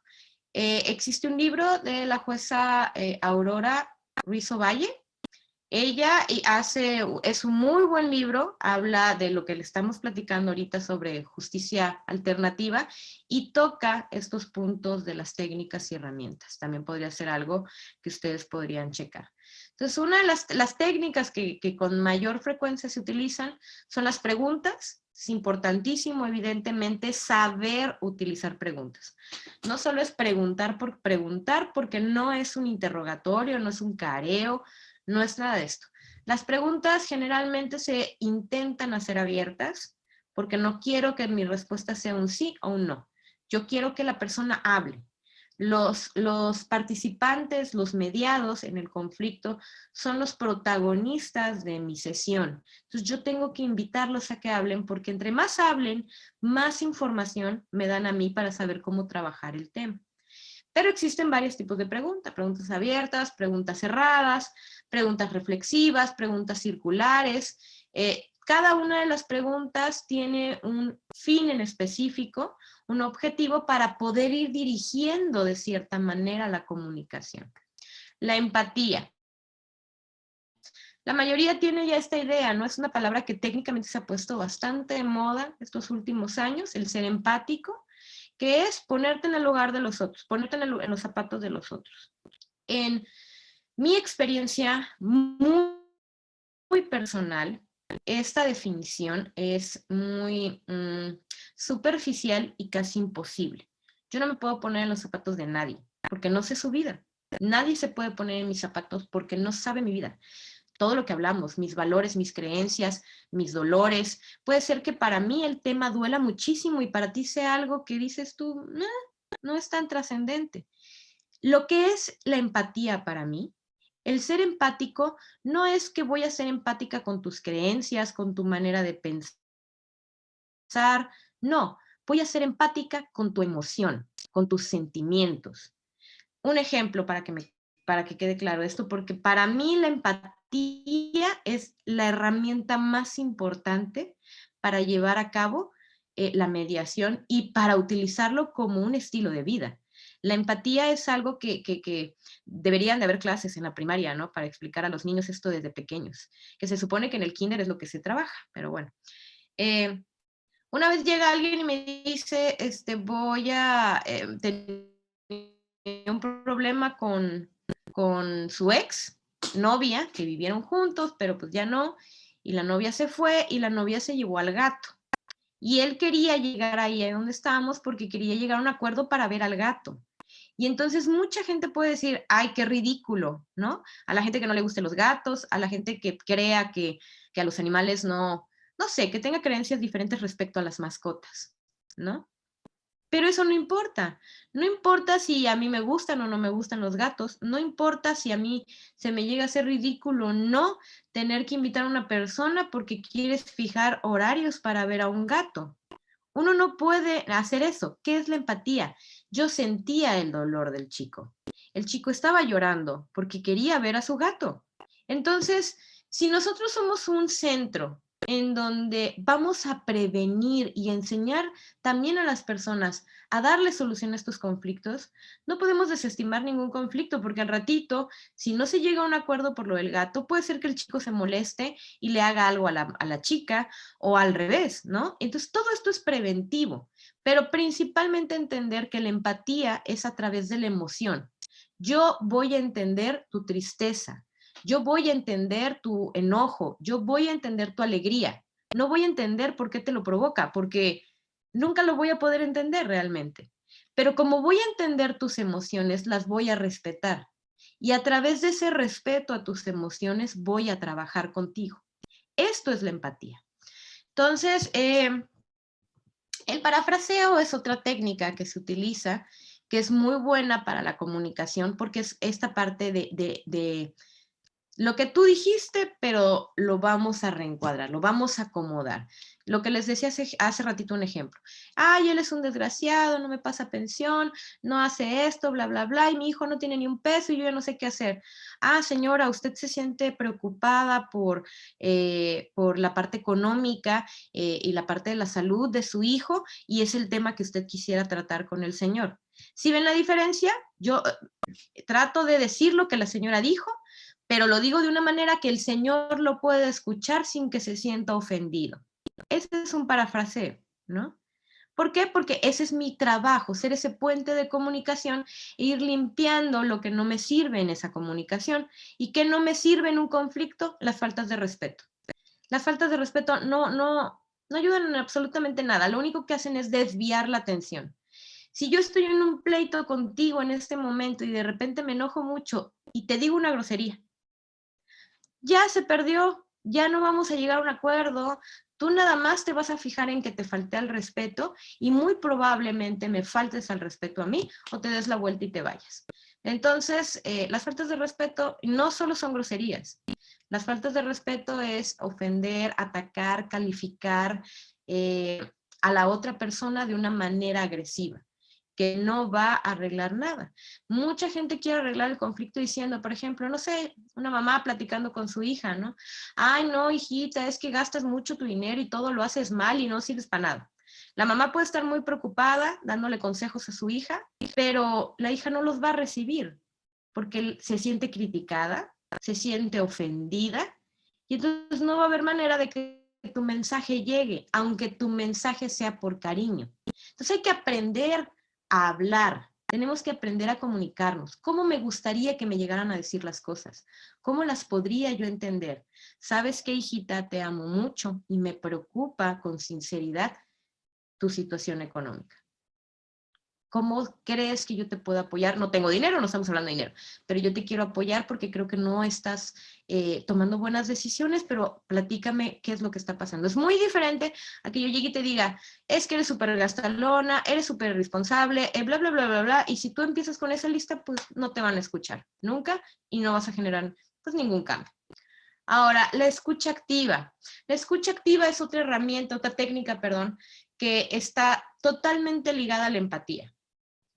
Existe un libro de la jueza Aurora Rizo Valle. Ella es un muy buen libro, habla de lo que le estamos platicando ahorita sobre justicia alternativa y toca estos puntos de las técnicas y herramientas. También podría ser algo que ustedes podrían checar. Entonces, una de las técnicas que con mayor frecuencia se utilizan son las preguntas. Es importantísimo, evidentemente, saber utilizar preguntas. No solo es preguntar por preguntar, porque no es un interrogatorio, no es un careo, no es nada de esto. Las preguntas generalmente se intentan hacer abiertas porque no quiero que mi respuesta sea un sí o un no. Yo quiero que la persona hable. Los participantes, los mediados en el conflicto son los protagonistas de mi sesión. Entonces yo tengo que invitarlos a que hablen porque entre más hablen, más información me dan a mí para saber cómo trabajar el tema. Pero existen varios tipos de preguntas, preguntas abiertas, preguntas cerradas, preguntas reflexivas, preguntas circulares. Cada una de las preguntas tiene un fin en específico, un objetivo para poder ir dirigiendo de cierta manera la comunicación. La empatía. La mayoría tiene ya esta idea, ¿no? Es una palabra que técnicamente se ha puesto bastante de moda estos últimos años, el ser empático, que es ponerte en el lugar de los otros, ponerte en los zapatos de los otros. En mi experiencia muy personal, esta definición es muy superficial y casi imposible. Yo no me puedo poner en los zapatos de nadie, porque no sé su vida. Nadie se puede poner en mis zapatos porque no sabe mi vida. Todo lo que hablamos, mis valores, mis creencias, mis dolores. Puede ser que para mí el tema duela muchísimo y para ti sea algo que dices tú, no es tan trascendente. Lo que es la empatía para mí, el ser empático no es que voy a ser empática con tus creencias, con tu manera de pensar, no, voy a ser empática con tu emoción, con tus sentimientos. Un ejemplo para que quede claro esto, porque para mí la empatía es la herramienta más importante para llevar a cabo la mediación y para utilizarlo como un estilo de vida. La empatía es algo que deberían de haber clases en la primaria, ¿no? Para explicar a los niños esto desde pequeños, que se supone que en el kinder es lo que se trabaja, pero bueno. Una vez llega alguien y me dice, voy a tener un problema con su ex novia, que vivieron juntos, pero pues ya no, y la novia se fue y la novia se llevó al gato. Y él quería llegar ahí a donde estábamos porque quería llegar a un acuerdo para ver al gato. Y entonces mucha gente puede decir, ay, qué ridículo, ¿no? A la gente que no le gusten los gatos, a la gente que crea que a los animales no sé, que tenga creencias diferentes respecto a las mascotas, ¿no? Pero eso no importa. No importa si a mí me gustan o no me gustan los gatos. No importa si a mí se me llega a hacer ridículo o no tener que invitar a una persona porque quieres fijar horarios para ver a un gato. Uno no puede hacer eso. ¿Qué es la empatía? Yo sentía el dolor del chico. El chico estaba llorando porque quería ver a su gato. Entonces, si nosotros somos un centro en donde vamos a prevenir y enseñar también a las personas a darle solución a estos conflictos, no podemos desestimar ningún conflicto porque al ratito, si no se llega a un acuerdo por lo del gato, puede ser que el chico se moleste y le haga algo a la chica o al revés, ¿no? Entonces todo esto es preventivo, pero principalmente entender que la empatía es a través de la emoción. Yo voy a entender tu tristeza, yo voy a entender tu enojo, yo voy a entender tu alegría. No voy a entender por qué te lo provoca, porque nunca lo voy a poder entender realmente. Pero como voy a entender tus emociones, las voy a respetar. Y a través de ese respeto a tus emociones, voy a trabajar contigo. Esto es la empatía. Entonces, el parafraseo es otra técnica que se utiliza, que es muy buena para la comunicación, porque es esta parte de lo que tú dijiste, pero lo vamos a reencuadrar, lo vamos a acomodar. Lo que les decía hace ratito un ejemplo. Ay, él es un desgraciado, no me pasa pensión, no hace esto, bla, bla, bla, y mi hijo no tiene ni un peso y yo ya no sé qué hacer. Ah, señora, usted se siente preocupada por la parte económica y la parte de la salud de su hijo, y es el tema que usted quisiera tratar con el señor. ¿Sí ven la diferencia? Yo trato de decir lo que la señora dijo, pero lo digo de una manera que el señor lo pueda escuchar sin que se sienta ofendido. Ese es un parafraseo, ¿no? ¿Por qué? Porque ese es mi trabajo, ser ese puente de comunicación e ir limpiando lo que no me sirve en esa comunicación. ¿Y qué no me sirve en un conflicto? Las faltas de respeto. Las faltas de respeto no ayudan en absolutamente nada. Lo único que hacen es desviar la atención. Si yo estoy en un pleito contigo en este momento y de repente me enojo mucho y te digo una grosería, ya se perdió, ya no vamos a llegar a un acuerdo, tú nada más te vas a fijar en que te falté al respeto y muy probablemente me faltes al respeto a mí o te des la vuelta y te vayas. Entonces, las faltas de respeto no solo son groserías, las faltas de respeto es ofender, atacar, calificar a la otra persona de una manera agresiva, que no va a arreglar nada. Mucha gente quiere arreglar el conflicto diciendo, por ejemplo, no sé, una mamá platicando con su hija, ¿no? Ay, no, hijita, es que gastas mucho tu dinero y todo lo haces mal y no sirves para nada. La mamá puede estar muy preocupada dándole consejos a su hija, pero la hija no los va a recibir porque se siente criticada, se siente ofendida y entonces no va a haber manera de que tu mensaje llegue, aunque tu mensaje sea por cariño. Entonces hay que aprender a hablar, tenemos que aprender a comunicarnos. ¿Cómo me gustaría que me llegaran a decir las cosas? ¿Cómo las podría yo entender? ¿Sabes qué, hijita? Te amo mucho y me preocupa con sinceridad tu situación económica. ¿Cómo crees que yo te puedo apoyar? No tengo dinero, no estamos hablando de dinero, pero yo te quiero apoyar porque creo que no estás tomando buenas decisiones, pero platícame qué es lo que está pasando. Es muy diferente a que yo llegue y te diga, es que eres súper gastalona, eres súper irresponsable, bla, bla, bla, bla, bla, y si tú empiezas con esa lista, pues no te van a escuchar nunca y no vas a generar pues ningún cambio. Ahora, la escucha activa. La escucha activa es otra herramienta, otra técnica, perdón, que está totalmente ligada a la empatía.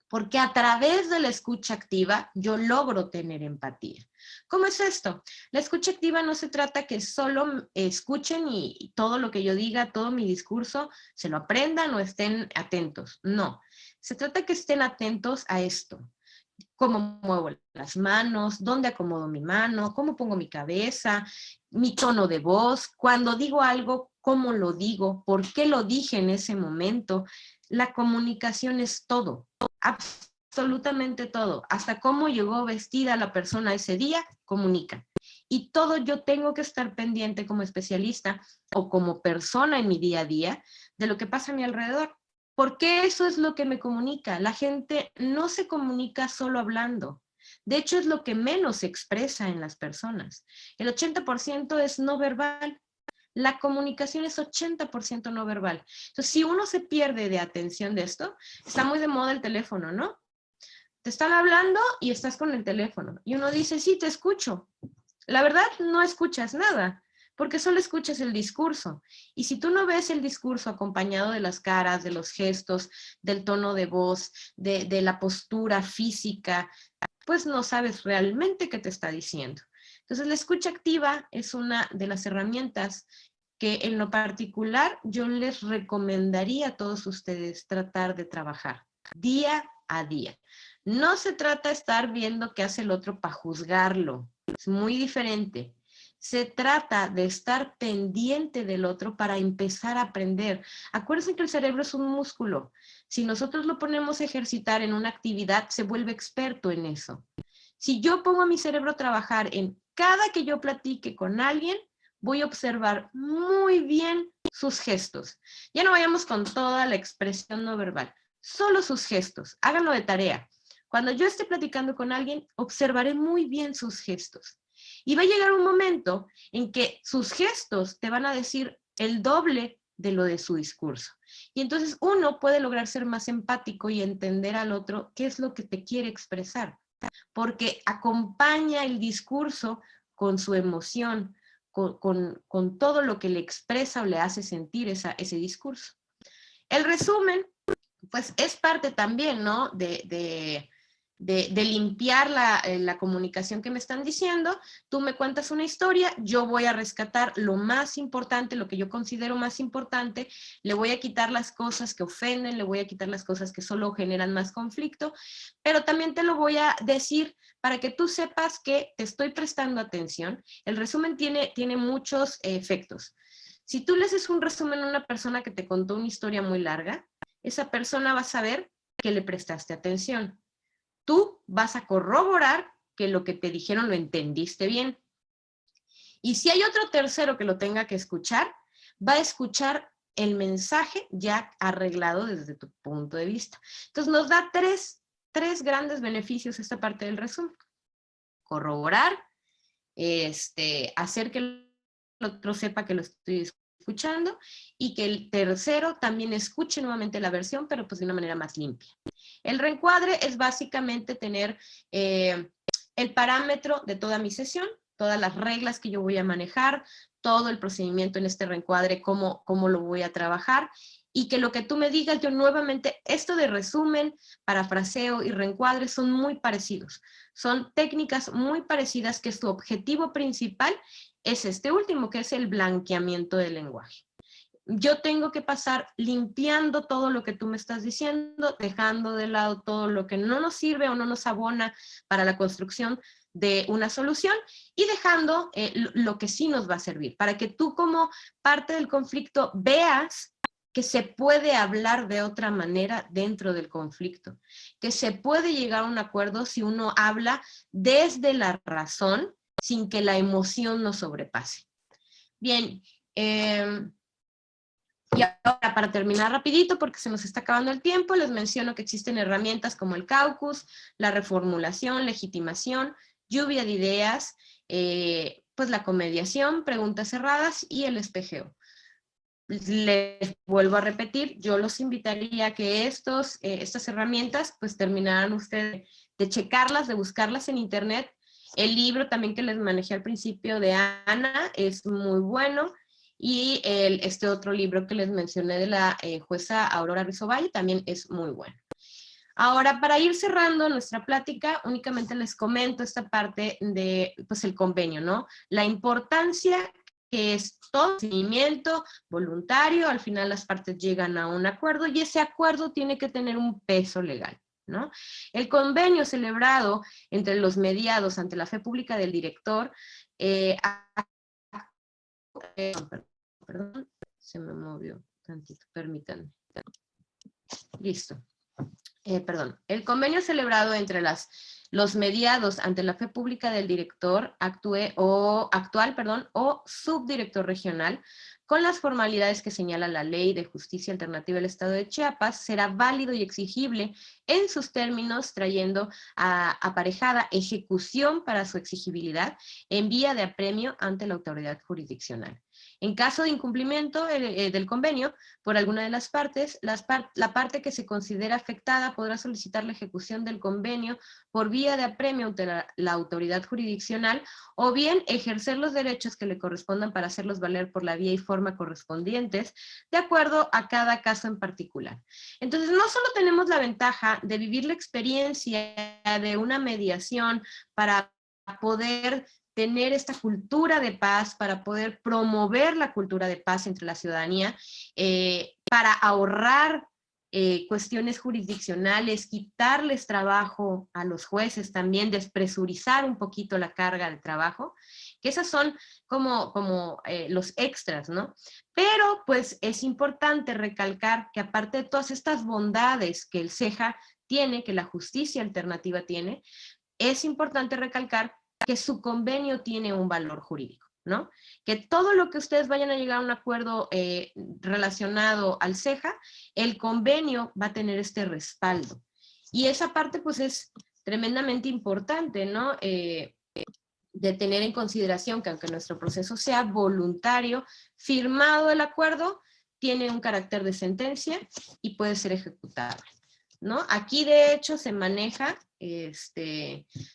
Porque a través de la escucha activa yo logro tener empatía. ¿Cómo es esto? La escucha activa no se trata que solo escuchen y todo lo que yo diga, todo mi discurso, se lo aprendan o estén atentos. No, se trata que estén atentos a esto. Cómo muevo las manos, dónde acomodo mi mano, cómo pongo mi cabeza, mi tono de voz, cuando digo algo, cómo lo digo, por qué lo dije en ese momento. La comunicación es todo, absolutamente todo. Hasta cómo llegó vestida la persona ese día, comunica. Y todo yo tengo que estar pendiente como especialista o como persona en mi día a día de lo que pasa a mi alrededor. Porque eso es lo que me comunica. La gente no se comunica solo hablando. De hecho, es lo que menos se expresa en las personas. El 80% es no verbal. La comunicación es 80% no verbal. Entonces, si uno se pierde de atención de esto, está muy de moda el teléfono, ¿no? Te están hablando y estás con el teléfono. Y uno dice, sí, te escucho. La verdad, no escuchas nada, porque solo escuchas el discurso. Y si tú no ves el discurso acompañado de las caras, de los gestos, del tono de voz, de la postura física, pues no sabes realmente qué te está diciendo. Entonces, la escucha activa es una de las herramientas que en lo particular yo les recomendaría a todos ustedes tratar de trabajar día a día. No se trata de estar viendo qué hace el otro para juzgarlo. Es muy diferente. Se trata de estar pendiente del otro para empezar a aprender. Acuérdense que el cerebro es un músculo. Si nosotros lo ponemos a ejercitar en una actividad, se vuelve experto en eso. Si yo pongo a mi cerebro a trabajar en cada que yo platique con alguien, voy a observar muy bien sus gestos. Ya no vayamos con toda la expresión no verbal, solo sus gestos, háganlo de tarea. Cuando yo esté platicando con alguien, observaré muy bien sus gestos. Y va a llegar un momento en que sus gestos te van a decir el doble de lo de su discurso. Y entonces uno puede lograr ser más empático y entender al otro qué es lo que te quiere expresar, porque acompaña el discurso con su emoción, con todo lo que le expresa o le hace sentir ese discurso. El resumen, pues es parte también, ¿no? de limpiar la comunicación que me están diciendo. Tú me cuentas una historia, yo voy a rescatar lo más importante, lo que yo considero más importante, le voy a quitar las cosas que ofenden, le voy a quitar las cosas que solo generan más conflicto, pero también te lo voy a decir para que tú sepas que te estoy prestando atención. El resumen tiene muchos efectos. Si tú le haces un resumen a una persona que te contó una historia muy larga, esa persona va a saber que le prestaste atención. Tú vas a corroborar que lo que te dijeron lo entendiste bien. Y si hay otro tercero que lo tenga que escuchar, va a escuchar el mensaje ya arreglado desde tu punto de vista. Entonces nos da tres grandes beneficios esta parte del resumen. Corroborar, hacer que el otro sepa que lo estoy escuchando y que el tercero también escuche nuevamente la versión, pero pues de una manera más limpia. El reencuadre es básicamente tener el parámetro de toda mi sesión, todas las reglas que yo voy a manejar, todo el procedimiento en este reencuadre, cómo lo voy a trabajar, y que lo que tú me digas, yo nuevamente, esto de resumen, parafraseo y reencuadre son muy parecidos. Son técnicas muy parecidas que su objetivo principal es este último, que es el blanqueamiento del lenguaje. Yo tengo que pasar limpiando todo lo que tú me estás diciendo, dejando de lado todo lo que no nos sirve o no nos abona para la construcción de una solución y dejando lo que sí nos va a servir, para que tú como parte del conflicto veas que se puede hablar de otra manera dentro del conflicto, que se puede llegar a un acuerdo si uno habla desde la razón sin que la emoción nos sobrepase. Bien, y ahora, para terminar rapidito, porque se nos está acabando el tiempo, les menciono que existen herramientas como el caucus, la reformulación, legitimación, lluvia de ideas, pues la comediación, preguntas cerradas y el espejeo. Les vuelvo a repetir, yo los invitaría a que estas herramientas, pues terminaran ustedes de checarlas, de buscarlas en internet. El libro también que les manejé al principio de Ana es muy bueno. Y este otro libro que les mencioné de la jueza Aurora Rizovalle también es muy bueno. Ahora, para ir cerrando nuestra plática, únicamente les comento esta parte de, pues, el convenio, ¿no? La importancia que es todo seguimiento voluntario, al final las partes llegan a un acuerdo y ese acuerdo tiene que tener un peso legal, ¿no? El convenio celebrado entre los mediados ante la fe pública del director perdón, se me movió tantito, permítanme. Listo. Perdón. El convenio celebrado entre los mediados ante la fe pública del director actual o subdirector regional, con las formalidades que señala la Ley de Justicia Alternativa del Estado de Chiapas, será válido y exigible en sus términos, trayendo aparejada ejecución para su exigibilidad en vía de apremio ante la autoridad jurisdiccional. En caso de incumplimiento del convenio por alguna de las partes, la parte que se considera afectada podrá solicitar la ejecución del convenio por vía de apremio ante la autoridad jurisdiccional o bien ejercer los derechos que le correspondan para hacerlos valer por la vía y forma correspondientes, de acuerdo a cada caso en particular. Entonces, no solo tenemos la ventaja de vivir la experiencia de una mediación para poder tener esta cultura de paz, para poder promover la cultura de paz entre la ciudadanía, para ahorrar cuestiones jurisdiccionales, quitarles trabajo a los jueces también, despresurizar un poquito la carga de trabajo, que esas son como los extras, ¿no? Pero pues es importante recalcar que aparte de todas estas bondades que el CEJA tiene, que la justicia alternativa tiene, es importante recalcar que su convenio tiene un valor jurídico. ¿no? Que todo lo que ustedes vayan a llegar a un acuerdo relacionado al CEJA, el convenio va a tener este respaldo. Y esa parte pues es tremendamente importante, ¿no? De tener en consideración que aunque nuestro proceso sea voluntario, firmado el acuerdo, tiene un carácter de sentencia y puede ser ejecutable, ¿no? Aquí de hecho se maneja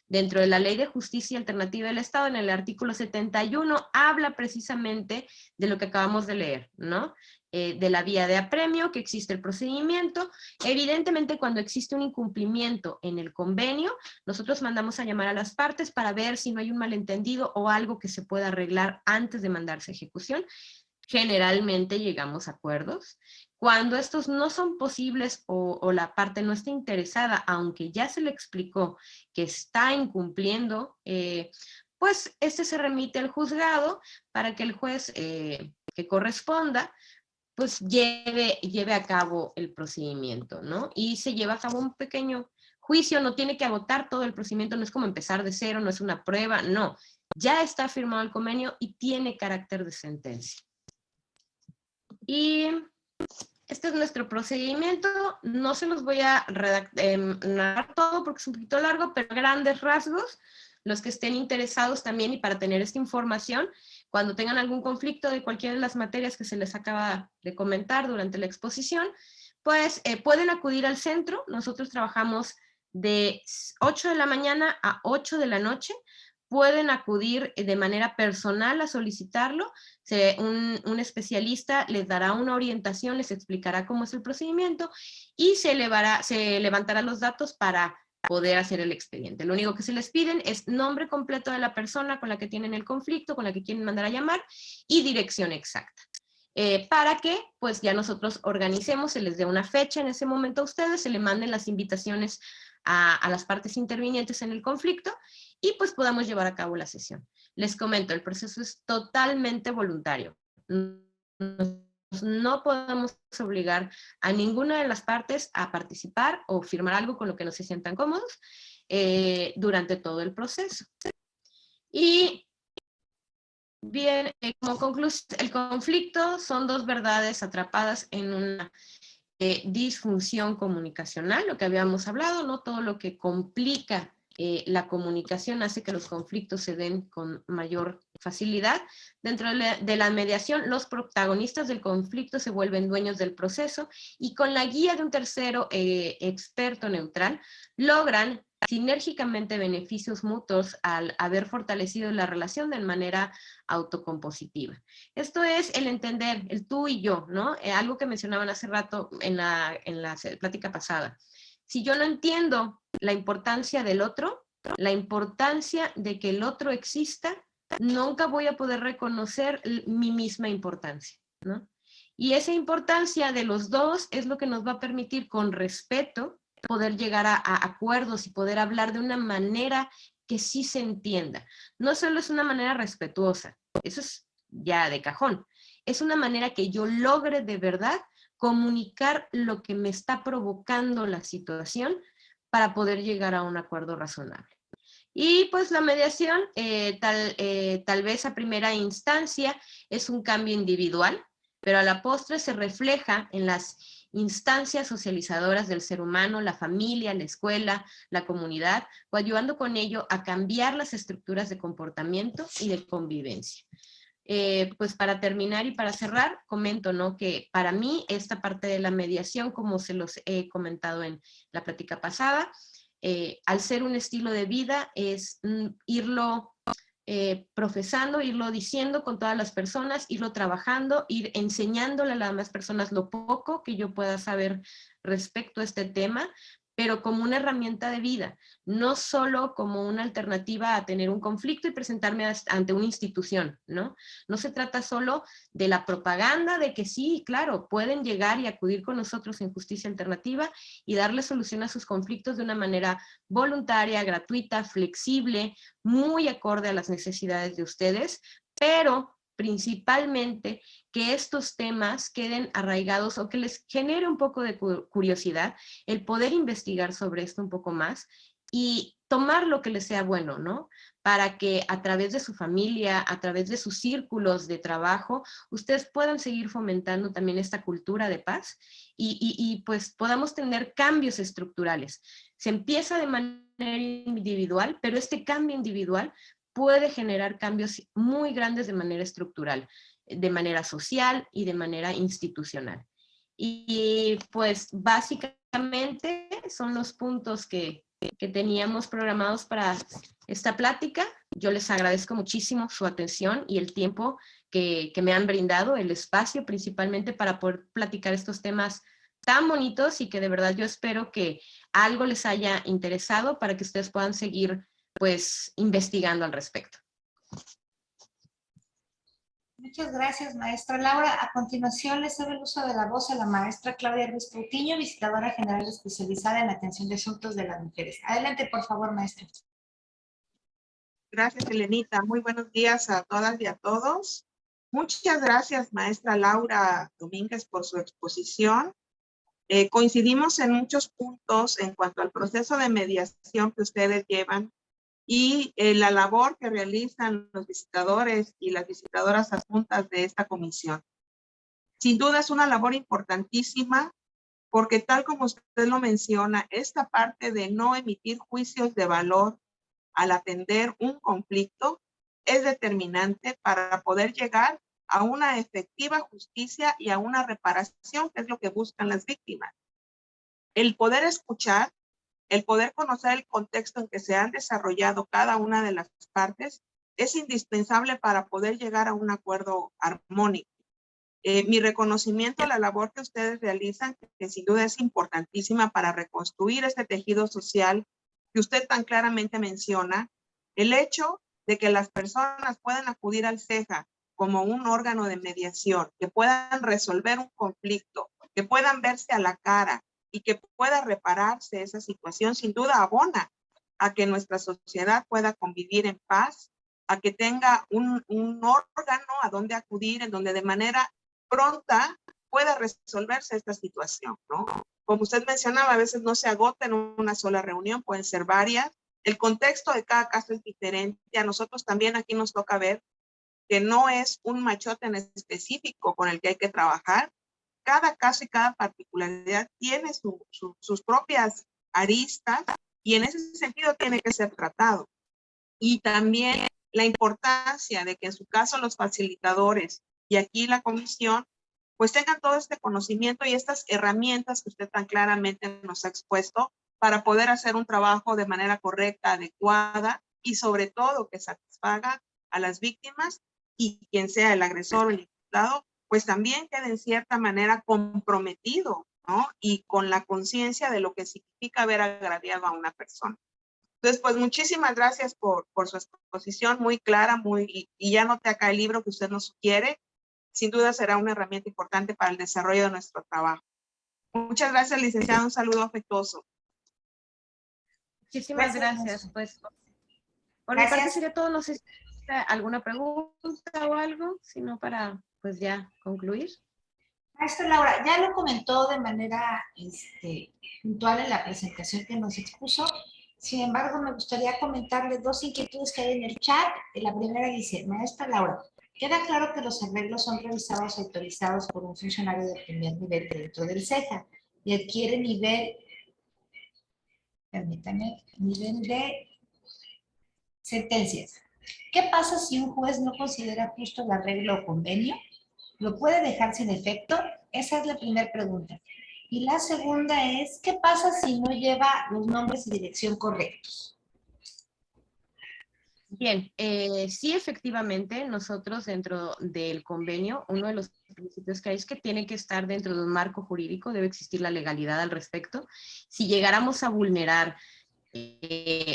dentro de la Ley de Justicia Alternativa del Estado, en el artículo 71, habla precisamente de lo que acabamos de leer, ¿no? De la vía de apremio, que existe el procedimiento. Evidentemente, cuando existe un incumplimiento en el convenio, nosotros mandamos a llamar a las partes para ver si no hay un malentendido o algo que se pueda arreglar antes de mandarse a ejecución. Generalmente llegamos a acuerdos. Cuando estos no son posibles o la parte no está interesada, aunque ya se le explicó que está incumpliendo, pues se remite al juzgado para que el juez que corresponda pues lleve a cabo el procedimiento, ¿no? Y se lleva a cabo un pequeño juicio, no tiene que agotar todo el procedimiento, no es como empezar de cero, no es una prueba, no. Ya está firmado el convenio y tiene carácter de sentencia. Y este es nuestro procedimiento. No se los voy a narrar todo porque es un poquito largo, pero grandes rasgos, los que estén interesados también y para tener esta información, cuando tengan algún conflicto de cualquiera de las materias que se les acaba de comentar durante la exposición, pues pueden acudir al centro. Nosotros trabajamos de 8 de la mañana a 8 de la noche. Pueden acudir de manera personal a solicitarlo. Un especialista les dará una orientación, les explicará cómo es el procedimiento y se levantará los datos para poder hacer el expediente. Lo único que se les piden es nombre completo de la persona con la que tienen el conflicto, con la que quieren mandar a llamar y dirección exacta. Para que pues ya nosotros organicemos, se les dé una fecha en ese momento a ustedes, se le manden las invitaciones a las partes intervinientes en el conflicto y pues podamos llevar a cabo la sesión. Les comento, el proceso es totalmente voluntario. No podemos obligar a ninguna de las partes a participar o firmar algo con lo que no se sientan cómodos durante todo el proceso. Y bien, como conclusión, el conflicto son dos verdades atrapadas en una disfunción comunicacional, lo que habíamos hablado, ¿no? Todo lo que complica la comunicación hace que los conflictos se den con mayor facilidad. Dentro de la mediación, los protagonistas del conflicto se vuelven dueños del proceso y con la guía de un tercero experto neutral logran sinérgicamente beneficios mutuos al haber fortalecido la relación de manera autocompositiva. Esto es el entender, el tú y yo, ¿no? Algo que mencionaban hace rato en la plática pasada. Si yo no entiendo la importancia del otro, la importancia de que el otro exista, nunca voy a poder reconocer mi misma importancia, ¿no? Y esa importancia de los dos es lo que nos va a permitir con respeto poder llegar a acuerdos y poder hablar de una manera que sí se entienda. No solo es una manera respetuosa, eso es ya de cajón, es una manera que yo logre de verdad comunicar lo que me está provocando la situación para poder llegar a un acuerdo razonable. Y pues la mediación, tal vez a primera instancia, es un cambio individual, pero a la postre se refleja en las instancias socializadoras del ser humano, la familia, la escuela, la comunidad, ayudando con ello a cambiar las estructuras de comportamiento y de convivencia. Pues para terminar y para cerrar, comento, ¿no?, que para mí esta parte de la mediación, como se los he comentado en la plática pasada, al ser un estilo de vida, es irlo profesando, irlo diciendo con todas las personas, irlo trabajando, ir enseñándole a las demás personas lo poco que yo pueda saber respecto a este tema, pero como una herramienta de vida, no solo como una alternativa a tener un conflicto y presentarme ante una institución, ¿no? No se trata solo de la propaganda de que sí, claro, pueden llegar y acudir con nosotros en Justicia Alternativa y darle solución a sus conflictos de una manera voluntaria, gratuita, flexible, muy acorde a las necesidades de ustedes, pero principalmente que estos temas queden arraigados o que les genere un poco de curiosidad, el poder investigar sobre esto un poco más, y tomar lo que les sea bueno, ¿no? Para que a través de su familia, a través de sus círculos de trabajo, ustedes puedan seguir fomentando también esta cultura de paz y pues podamos tener cambios estructurales. Se empieza de manera individual, pero este cambio individual puede generar cambios muy grandes de manera estructural, de manera social y de manera institucional. Y pues básicamente son los puntos que teníamos programados para esta plática. Yo les agradezco muchísimo su atención y el tiempo que me han brindado, el espacio principalmente para poder platicar estos temas tan bonitos y que de verdad yo espero que algo les haya interesado para que ustedes puedan seguir pues investigando al respecto. Muchas gracias, maestra Laura. A continuación, le cedo el uso de la voz a la maestra Claudia Ruiz Coutinho, visitadora general especializada en atención de asuntos de las mujeres. Adelante, por favor, maestra. Gracias, Elenita. Muy buenos días a todas y a todos. Muchas gracias, maestra Laura Domínguez, por su exposición. Coincidimos en muchos puntos en cuanto al proceso de mediación que ustedes llevan y la labor que realizan los visitadores y las visitadoras adjuntas de esta comisión. Sin duda es una labor importantísima porque tal como usted lo menciona, esta parte de no emitir juicios de valor al atender un conflicto es determinante para poder llegar a una efectiva justicia y a una reparación, que es lo que buscan las víctimas. El poder escuchar, el poder conocer el contexto en que se han desarrollado cada una de las partes es indispensable para poder llegar a un acuerdo armónico. Mi reconocimiento a la labor que ustedes realizan, que sin duda es importantísima para reconstruir este tejido social que usted tan claramente menciona, el hecho de que las personas puedan acudir al CEJA como un órgano de mediación, que puedan resolver un conflicto, que puedan verse a la cara y que pueda repararse esa situación, sin duda abona a que nuestra sociedad pueda convivir en paz, a que tenga un órgano a donde acudir, en donde de manera pronta pueda resolverse esta situación, ¿no? Como usted mencionaba, a veces no se agota en una sola reunión, pueden ser varias. El contexto de cada caso es diferente. A nosotros también aquí nos toca ver que no es un machote en específico con el que hay que trabajar. Cada caso y cada particularidad tiene sus propias aristas y en ese sentido tiene que ser tratado. Y también la importancia de que en su caso los facilitadores y aquí la comisión pues tengan todo este conocimiento y estas herramientas que usted tan claramente nos ha expuesto para poder hacer un trabajo de manera correcta, adecuada y sobre todo que satisfaga a las víctimas y quien sea el agresor o el imputado, pues también quede en cierta manera comprometido, ¿no? Y con la conciencia de lo que significa haber agraviado a una persona. Entonces, pues muchísimas gracias por su exposición muy clara, y ya noté acá el libro que usted nos sugiere. Sin duda será una herramienta importante para el desarrollo de nuestro trabajo. Muchas gracias, licenciada. Un saludo afectuoso. Muchísimas gracias. Pues, por mi parte sería todo. No sé si hay alguna pregunta o algo, sino para pues ya concluir. Maestra Laura, ya lo comentó de manera puntual en la presentación que nos expuso. Sin embargo, me gustaría comentarle dos inquietudes que hay en el chat. La primera dice, maestra Laura, queda claro que los arreglos son revisados y autorizados por un funcionario de primer nivel dentro del CEJA y adquiere nivel de sentencias. ¿Qué pasa si un juez no considera justo el arreglo o convenio? ¿Lo puede dejar sin efecto? Esa es la primera pregunta. Y la segunda es, ¿qué pasa si no lleva los nombres y dirección correctos? Bien, sí, efectivamente, nosotros dentro del convenio, uno de los principios que hay es que tiene que estar dentro de un marco jurídico, debe existir la legalidad al respecto. Si llegáramos a vulnerar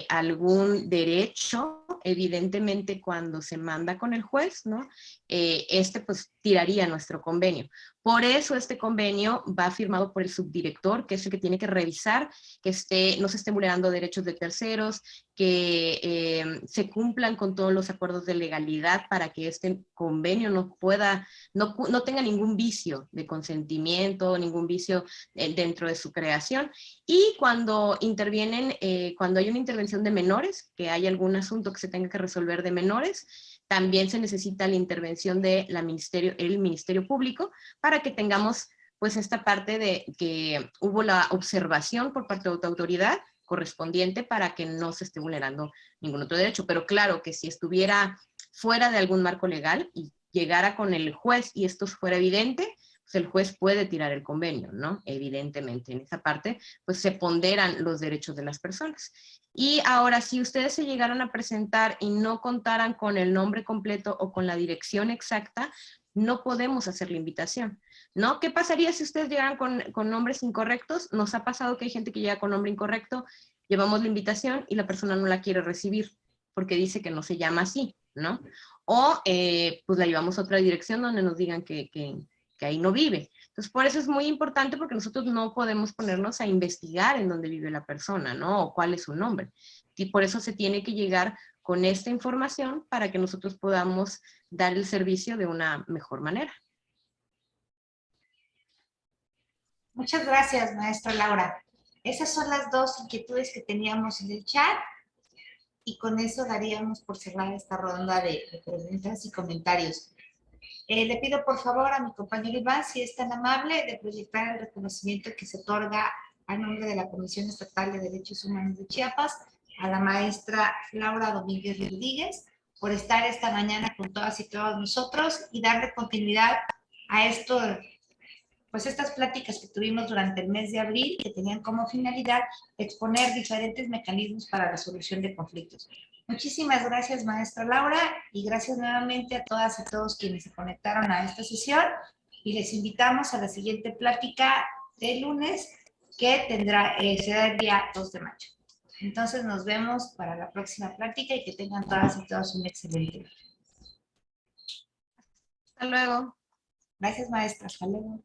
algún derecho, evidentemente cuando se manda con el juez, ¿no? Pues tiraría nuestro convenio. Por eso este convenio va firmado por el subdirector, que es el que tiene que revisar que no se estén vulnerando derechos de terceros, que se cumplan con todos los acuerdos de legalidad para que este convenio no tenga ningún vicio de consentimiento, ningún vicio dentro de su creación. Y cuando intervienen, cuando hay una intervención de menores, que hay algún asunto que se tenga que resolver de menores, también se necesita la intervención del Ministerio Público para que tengamos pues esta parte de que hubo la observación por parte de la autoridad correspondiente para que no se esté vulnerando ningún otro derecho. Pero claro que si estuviera fuera de algún marco legal y llegara con el juez y esto fuera evidente, pues el juez puede tirar el convenio, ¿no? Evidentemente, en esa parte, pues se ponderan los derechos de las personas. Y ahora, si ustedes se llegaron a presentar y no contaran con el nombre completo o con la dirección exacta, no podemos hacer la invitación, ¿no? ¿Qué pasaría si ustedes llegaran con nombres incorrectos? Nos ha pasado que hay gente que llega con nombre incorrecto, llevamos la invitación y la persona no la quiere recibir porque dice que no se llama así, ¿no? O pues la llevamos a otra dirección donde nos digan que ahí no vive. Entonces, por eso es muy importante porque nosotros no podemos ponernos a investigar en dónde vive la persona, ¿no? O cuál es su nombre. Y por eso se tiene que llegar con esta información para que nosotros podamos dar el servicio de una mejor manera. Muchas gracias, maestra Laura. Esas son las dos inquietudes que teníamos en el chat y con eso daríamos por cerrada esta ronda de preguntas y comentarios. Le pido por favor a mi compañero Iván, si es tan amable, de proyectar el reconocimiento que se otorga a nombre de la Comisión Estatal de Derechos Humanos de Chiapas a la maestra Laura Domínguez Rodríguez por estar esta mañana con todas y todos nosotros y darle continuidad a esto, pues estas pláticas que tuvimos durante el mes de abril que tenían como finalidad exponer diferentes mecanismos para la solución de conflictos. Muchísimas gracias, maestra Laura, y gracias nuevamente a todas y todos quienes se conectaron a esta sesión y les invitamos a la siguiente plática de lunes que será el día 2 de mayo. Entonces nos vemos para la próxima plática y que tengan todas y todos un excelente día. Hasta luego. Gracias, maestra. Hasta luego.